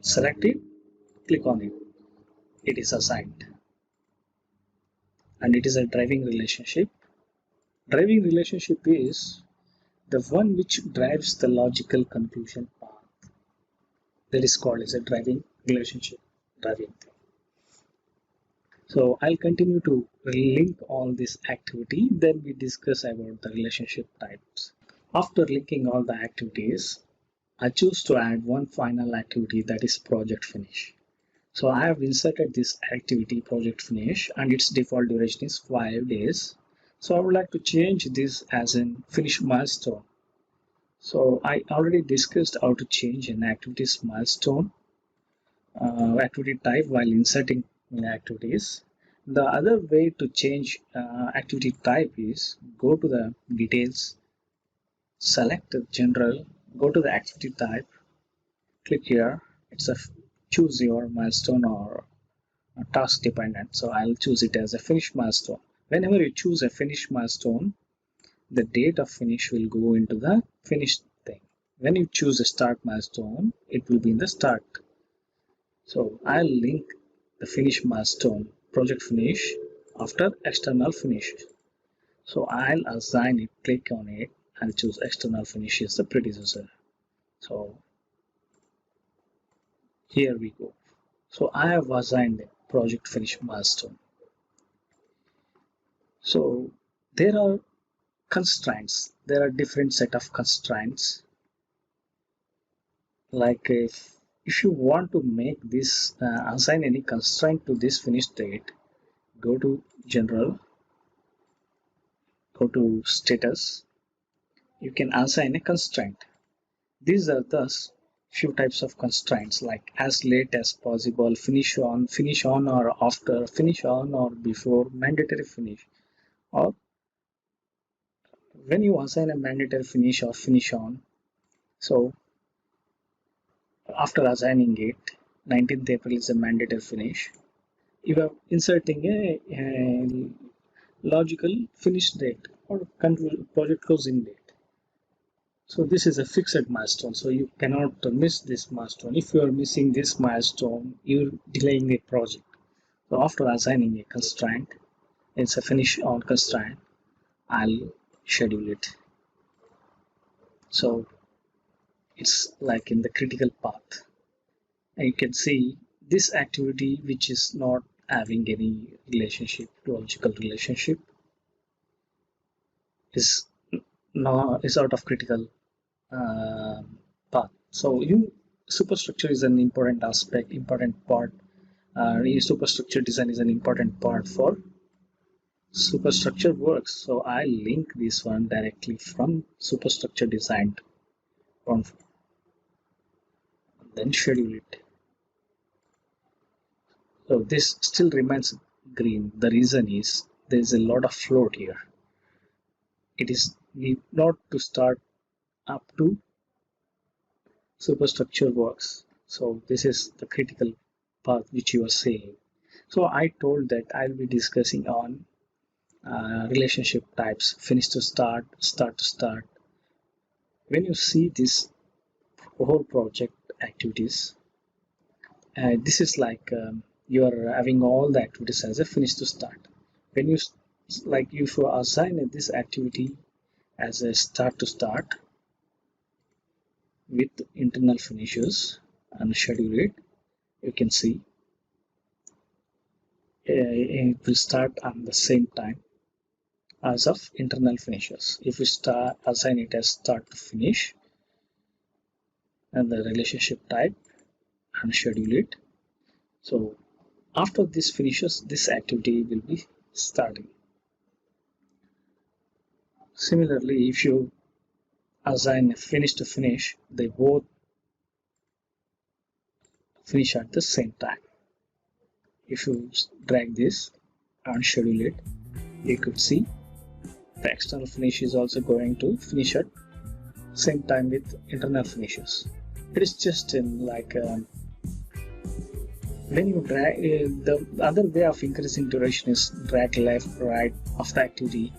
Select it, click on it. It is assigned. And it is a driving relationship. Driving relationship is the one which drives the logical conclusion path. That is called as a driving relationship. Driving thing. So I'll continue to link all this activity. Then we discuss about the relationship types. After linking all the activities, I choose to add one final activity, that is project finish. So I have inserted this activity project finish and its default duration is 5 days. So I would like to change this as an finish milestone. So I already discussed how to change an activities milestone activity type while inserting activities. The other way to change activity type is go to the details, select the general, go to the activity type, click here. It's a choose your milestone or a task dependent. So I'll choose it as a finish milestone. Whenever you choose a finish milestone, the date of finish will go into the finished thing. When you choose a start milestone, it will be in the start. So I'll link the finish milestone project finish after external finish. So I'll assign it, click on it and choose external finish as the predecessor. So here we go. So I have assigned the project finish milestone. So there are constraints. There are different set of constraints. Like if you want to make this assign any constraint to this finish date, go to general, go to status. You can assign a constraint. These are thus few types of constraints, like as late as possible, finish on or after, finish on or before, mandatory finish. Or when you assign a mandatory finish or finish on, so after assigning it, 19th April is a mandatory finish. You are inserting a logical finish date or project closing date. So this is a fixed milestone, so you cannot miss this milestone. If you are missing this milestone, you're delaying a project. So after assigning a constraint, it's a finish on constraint, I'll schedule it. So it's like in the critical path. And you can see this activity which is not having any relationship, logical relationship, is out of critical path. So superstructure is an important aspect, important part. Superstructure design is an important part for superstructure works. So I link this one directly from superstructure design on, then schedule it. So this still remains green. The reason is there is a lot of float here. It is need not to start up to superstructure works. So this is the critical path which you are saying. So I told that I'll be discussing on relationship types, finish to start, start to start. When you see this whole project activities, this is like you are having all the activities as a finish to start. When you like if you assign this activity as a start to start with internal finishes and schedule it, you can see it will start on the same time as of internal finishes. If we assign it as start to finish and the relationship type and schedule it, so after this finishes, this activity will be starting. Similarly, if you assign a finish to finish, they both finish at the same time. If you drag this and schedule it, you could see the external finish is also going to finish at same time with internal finishes. It is just in like when you drag the other way of increasing duration is drag left right of the activity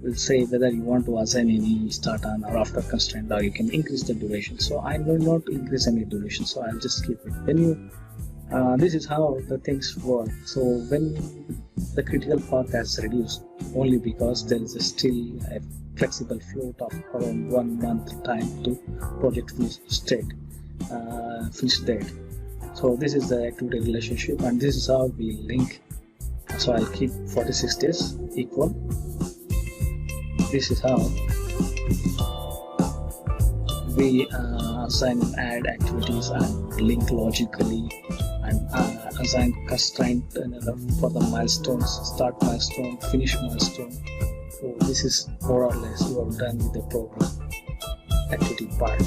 will say whether you want to assign any start on or after constraint, or you can increase the duration. So I will not increase any duration, so I'll just keep it. When you this is how the things work. So when the critical path has reduced only because there is still a flexible float of around 1 month time to project finish date. So this is the activity relationship, and this is how we link. So I'll keep 46 days equal. This is how we assign add activities and link logically, and assign constraint for the milestones, start milestone, finish milestone. So this is more or less you are done with the program activity part.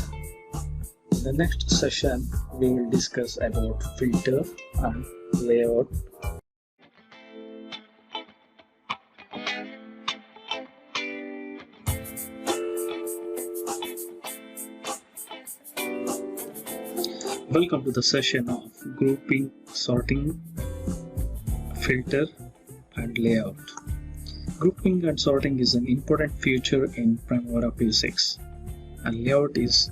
In the next session, we will discuss about filter and layout. Welcome to the session of grouping, sorting, filter, and layout. Grouping and sorting is an important feature in Primavera P6, and layout is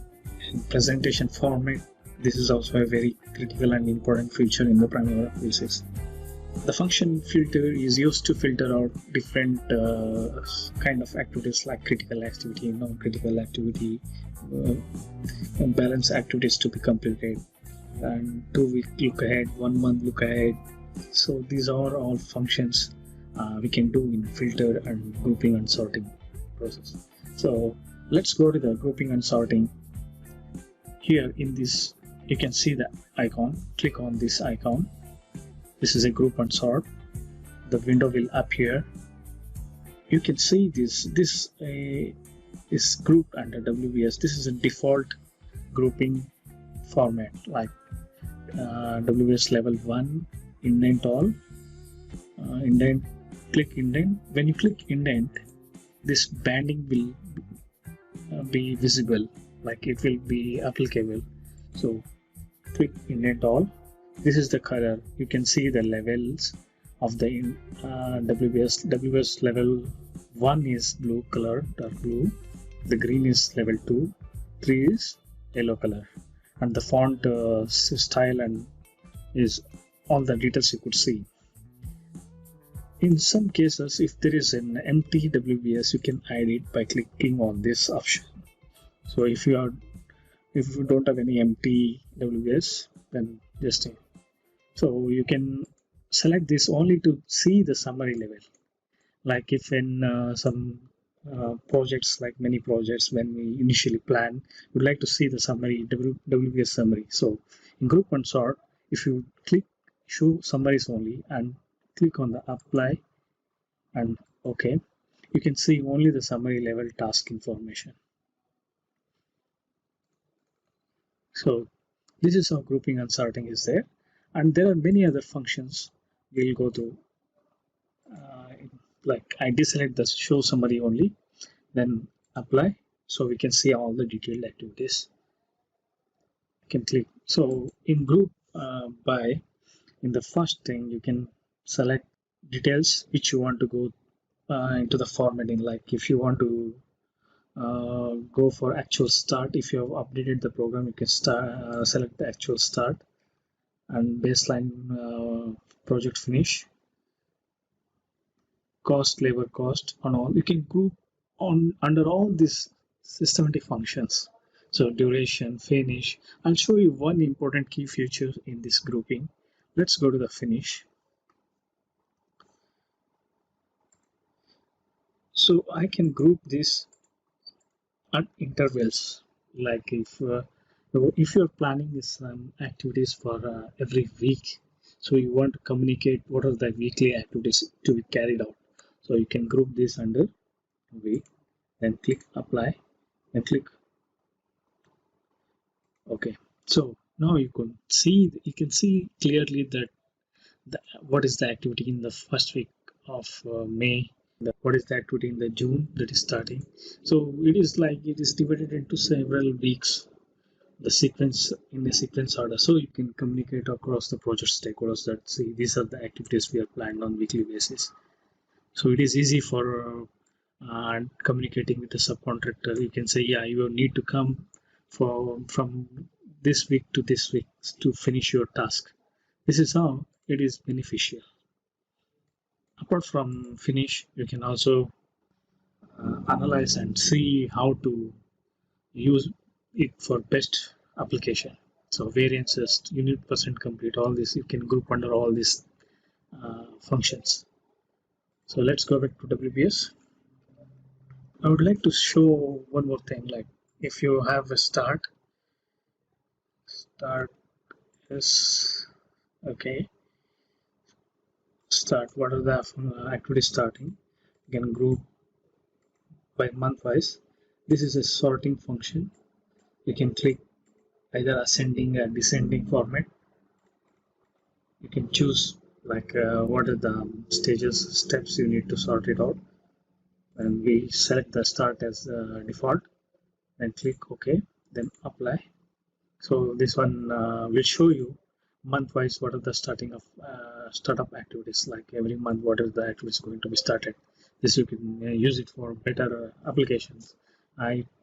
in presentation format. This is also a very critical and important feature in the Primavera P6. The function filter is used to filter out different kind of activities like critical activity, non-critical activity, balance activities to be completed, and 2-week look ahead, 1 month look ahead. So these are all functions we can do in filter and grouping and sorting process. So let's go to the grouping and sorting. Here in this, you can see the icon. Click on this icon. This is a group and sort. The window will appear. You can see this is grouped under WBS. This is a default grouping format, like WBS level 1, indent all, indent, click indent. When you click indent, this banding will be visible, like it will be applicable. So click indent all. This is the color. You can see the levels of the WBS. WBS level 1 is blue color, dark blue. The green is level 2. 3 is yellow color. And the font style and is all the details you could see. In some cases, if there is an empty WBS, you can add it by clicking on this option. So if you don't have any empty WBS, then just so you can select this only to see the summary level. Like if in some projects, like many projects, when we initially plan, we'd like to see the summary, WBS summary. So in group and sort, if you click show summaries only and click on the apply and OK, you can see only the summary level task information. So this is how grouping and sorting is there, and there are many other functions we'll go to. Like I deselect the show summary only, then apply, so we can see all the detailed activities. You can click. So in group by, in the first thing you can select details which you want to go into the formatting. Like if you want to go for actual start, if you have updated the program, you can select the actual start and baseline project finish, cost, labor cost, and all. You can group on under all these systematic functions. So duration, finish. I'll show you one important key feature in this grouping. Let's go to the finish. So I can group this at intervals. Like if you're planning some activities for every week, so you want to communicate what are the weekly activities to be carried out. So you can group this under week, then click apply, and click OK. So now you can see clearly that what is the activity in the first week of May, what is the activity in the June that is starting. So it is divided into several weeks, the sequence in a sequence order, so you can communicate across the project stakeholders that see these are the activities we are planned on weekly basis. So it is easy for communicating with the subcontractor. You can say, yeah, you need to come from this week to this week to finish your task. This is how it is beneficial. Apart from finish, you can also analyze and see how to use it for best application. So variances, unit percent complete, all this you can group under all these functions. So let's go back to WBS. I would like to show one more thing, like If you have a start is okay. Start, what are the activities starting? You can group by month wise. This is a sorting function. You can click either ascending or descending format. You can choose like what are the steps you need to sort it out, and we select the start as default, then click OK, then apply. So this one will show you month wise what are the startup activities, like every month what is the activities going to be started. This you can use it for better applications.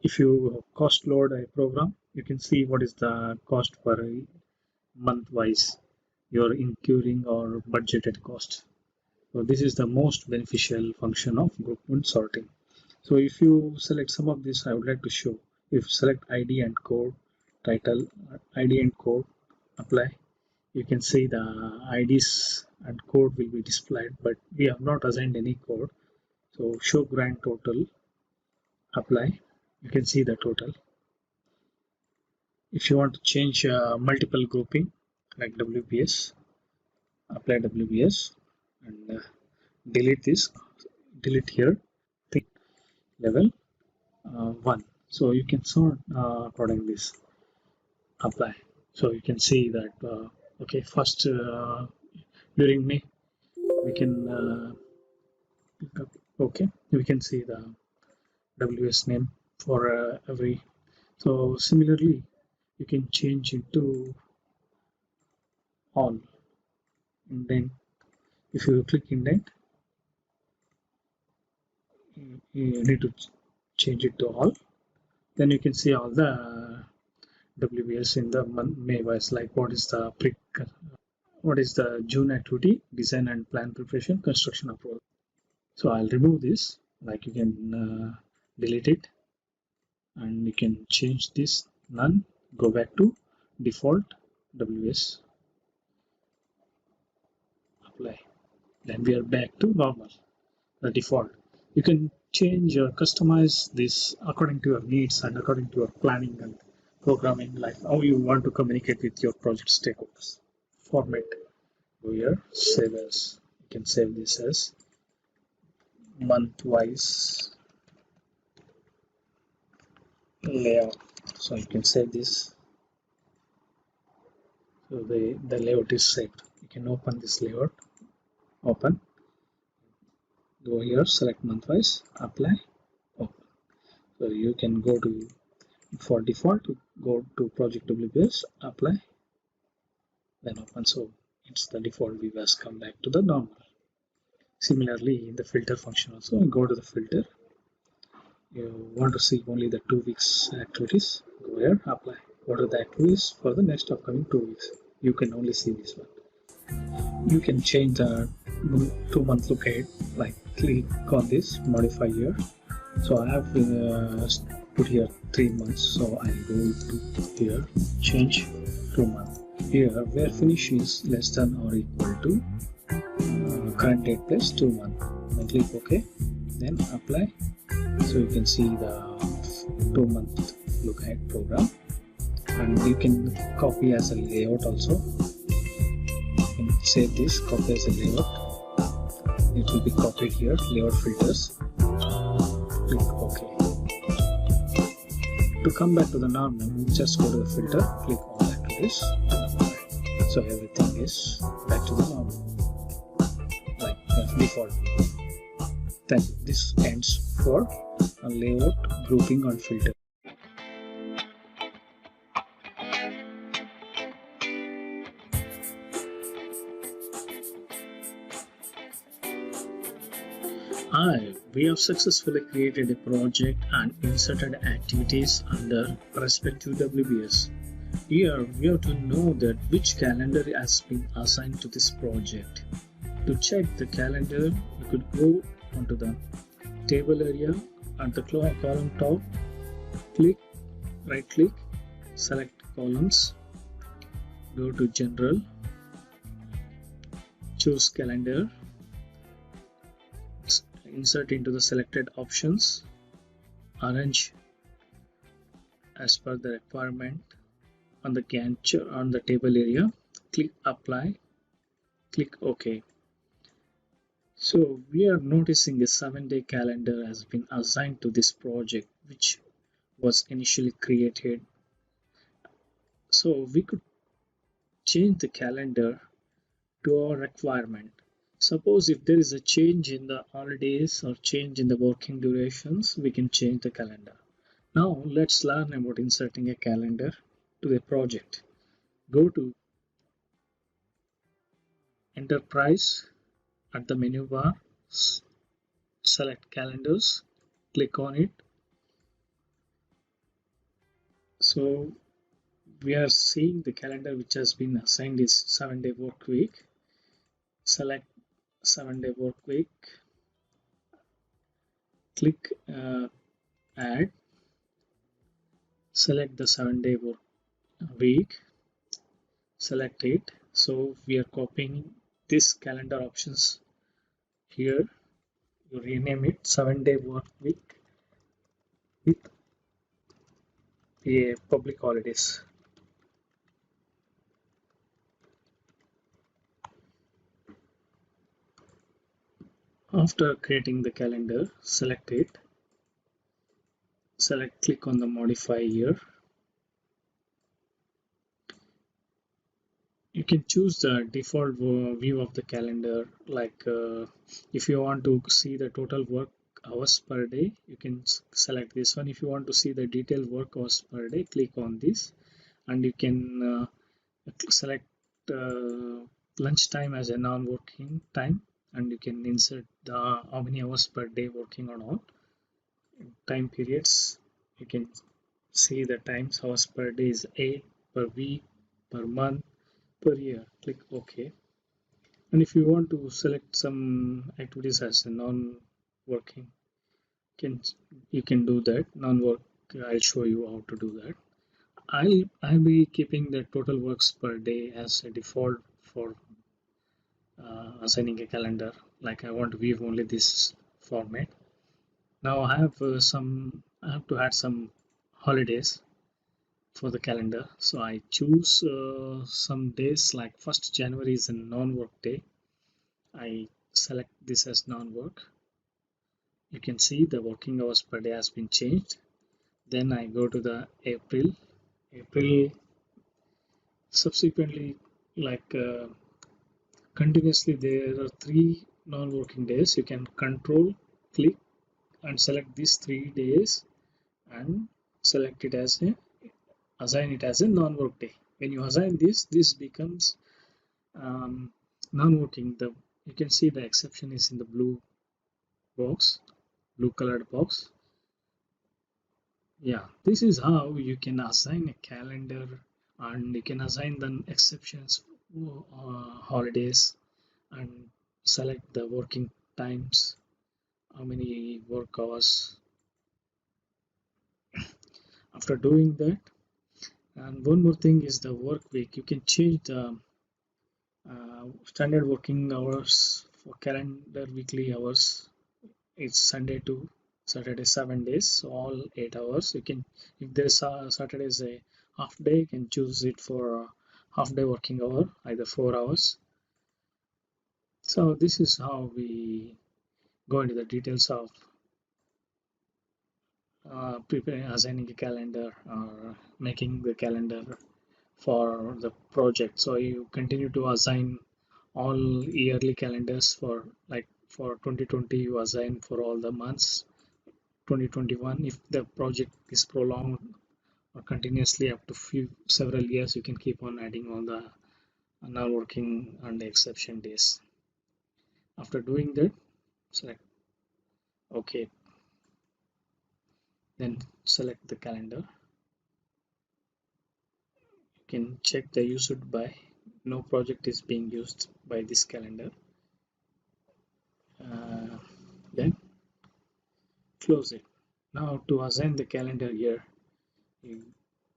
If you cost load a program, you can see what is the cost per month wise you're incurring or budgeted cost. So this is the most beneficial function of groupment sorting. So if you select some of this, I would like to show. If select ID and code, title, ID and code, apply, you can see the IDs and code will be displayed, but we have not assigned any code. So show grand total, apply, you can see the total. If you want to change multiple grouping like WPS, apply WPS and delete this, delete here, level 1. So you can sort according this, apply. So you can see that okay, first during May we can pick up, okay, we can see the WS name for every. So similarly you can change into all indent. If you click indent, you need to change it to all, then you can see all the WBS in the month May wise, like what is the June activity, design and plan preparation, construction approval. So I'll remove this, like you can delete it, and you can change this none, go back to default WS, apply, then we are back to normal, the default. You can change or customize this according to your needs and according to your planning and programming, like how you want to communicate with your project stakeholders. Format, go here, save as, you can save this as month wise layout. So you can save this. So the layout is saved. You can open this layout, open, go here, select month wise, apply, open. So you can go to, for default, go to project WPS, apply, then open. So it's the default view has come back to the normal. Similarly in the filter function also, go to the filter, you want to see only the 2 weeks activities, go here, apply. What are the activities for the next upcoming 2 weeks? You can only see this one. You can change the 2-month look ahead, like click on this, modify here. So I have put here 3 months, so I go to here, change 2 months. Here where finish is less than or equal to current date plus 2 months. Then click OK, then apply. So you can see the 2-month look ahead program, and you can copy as a layout also. You can save this, copy as a layout. It will be copied here, layout filters. Click OK. To come back to the normal, just go to the filter, click all activities, so everything is back to the normal, like default. Then this ends for a layout, grouping and filter. We have successfully created a project and inserted activities under respective WBS. Here we have to know that which calendar has been assigned to this project. To check the calendar, you could go onto the table area at the column top, right click, select columns, go to general, choose calendar, insert into the selected options, arrange as per the requirement on the Gantt chart on the table area. Click apply, click OK. So we are noticing a 7-day calendar has been assigned to this project, which was initially created. So we could change the calendar to our requirement. Suppose if there is a change in the holidays or change in the working durations, we can change the calendar. Now let's learn about inserting a calendar to a project. Go to Enterprise at the menu bar, select Calendars, click on it. So we are seeing the calendar which has been assigned is 7-day work week. Select 7-day work week, click add, select the 7-day work week, select it. So we are copying this calendar options here. You rename it 7-day work week with a public holidays. After creating the calendar, select it, click on the modify here. You can choose the default view of the calendar, like if you want to see the total work hours per day, you can select this one. If you want to see the detailed work hours per day, click on this, and you can select lunchtime as a non-working time, and you can insert the how many hours per day working on all time periods. You can see the times hours per day is 8 per week, per month, per year. Click OK. And if you want to select some activities as a non-working, can you can do that. Non-work, I'll show you how to do that. I'll be keeping the total works per day as a default for assigning a calendar. Like I want to view only this format. Now I have I have to add some holidays for the calendar. So I choose some days like 1st January is a non-work day. I select this as non-work. You can see the working hours per day has been changed. Then I go to the April subsequently, like continuously there are 3 non-working days. You can control click and select these 3 days and select it as a assign it as a non-work day. When you assign this becomes non-working. The you can see the exception is in the blue colored box. Yeah, this is how you can assign a calendar, and you can assign the exceptions, holidays, and select the working times, how many work hours. After doing that, and one more thing is the work week. You can change the standard working hours for calendar weekly hours. It's Sunday to Saturday, 7 days, so all 8 hours. You can, if there's a Saturday is a half day, you can choose it for a half day working hour, either 4 hours. So this is how we go into the details of preparing, assigning a calendar or making the calendar for the project. So you continue to assign all yearly calendars for, like for 2020 you assign for all the months. 2021, if the project is prolonged or continuously up to several years, you can keep on adding on the non-working and the exception days. After doing that, select OK, then select the calendar. You can check the used by, no project is being used by this calendar. Then close it. Now to assign the calendar here, you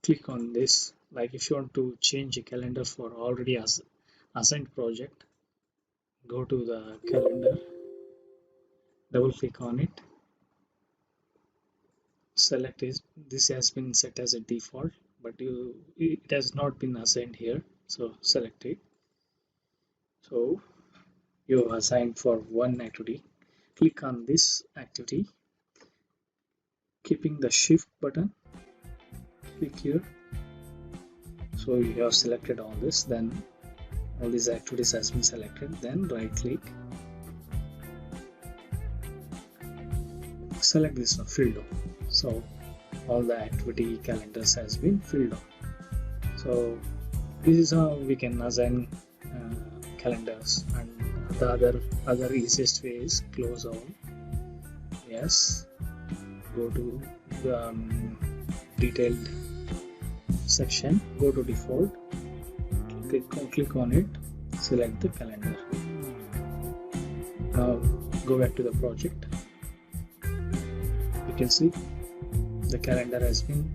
click on this. Like if you want to change a calendar for already assigned project, go to the calendar, double click on it, select this has been set as a default, but it has not been assigned here, so select it. So you have assigned for one activity. Click on this activity, keeping the shift button, click here. So you have selected all this, then all these activities has been selected, then right click, select this one, filled on. So all the activity calendars has been filled on. So this is how we can assign calendars. And the other easiest way is close all. Yes, go to the detailed section, go to default, click on it, select the calendar. Now go back to the project. You can see the calendar has been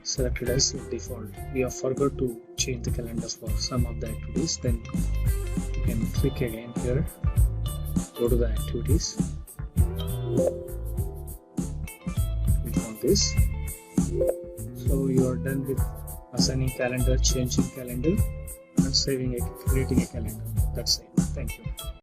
selected as default. We have forgot to change the calendar for some of the activities. Then you can click again here, go to the activities, click on this. So you are done with assigning calendar, changing calendar, and creating a calendar. That's it. Thank you.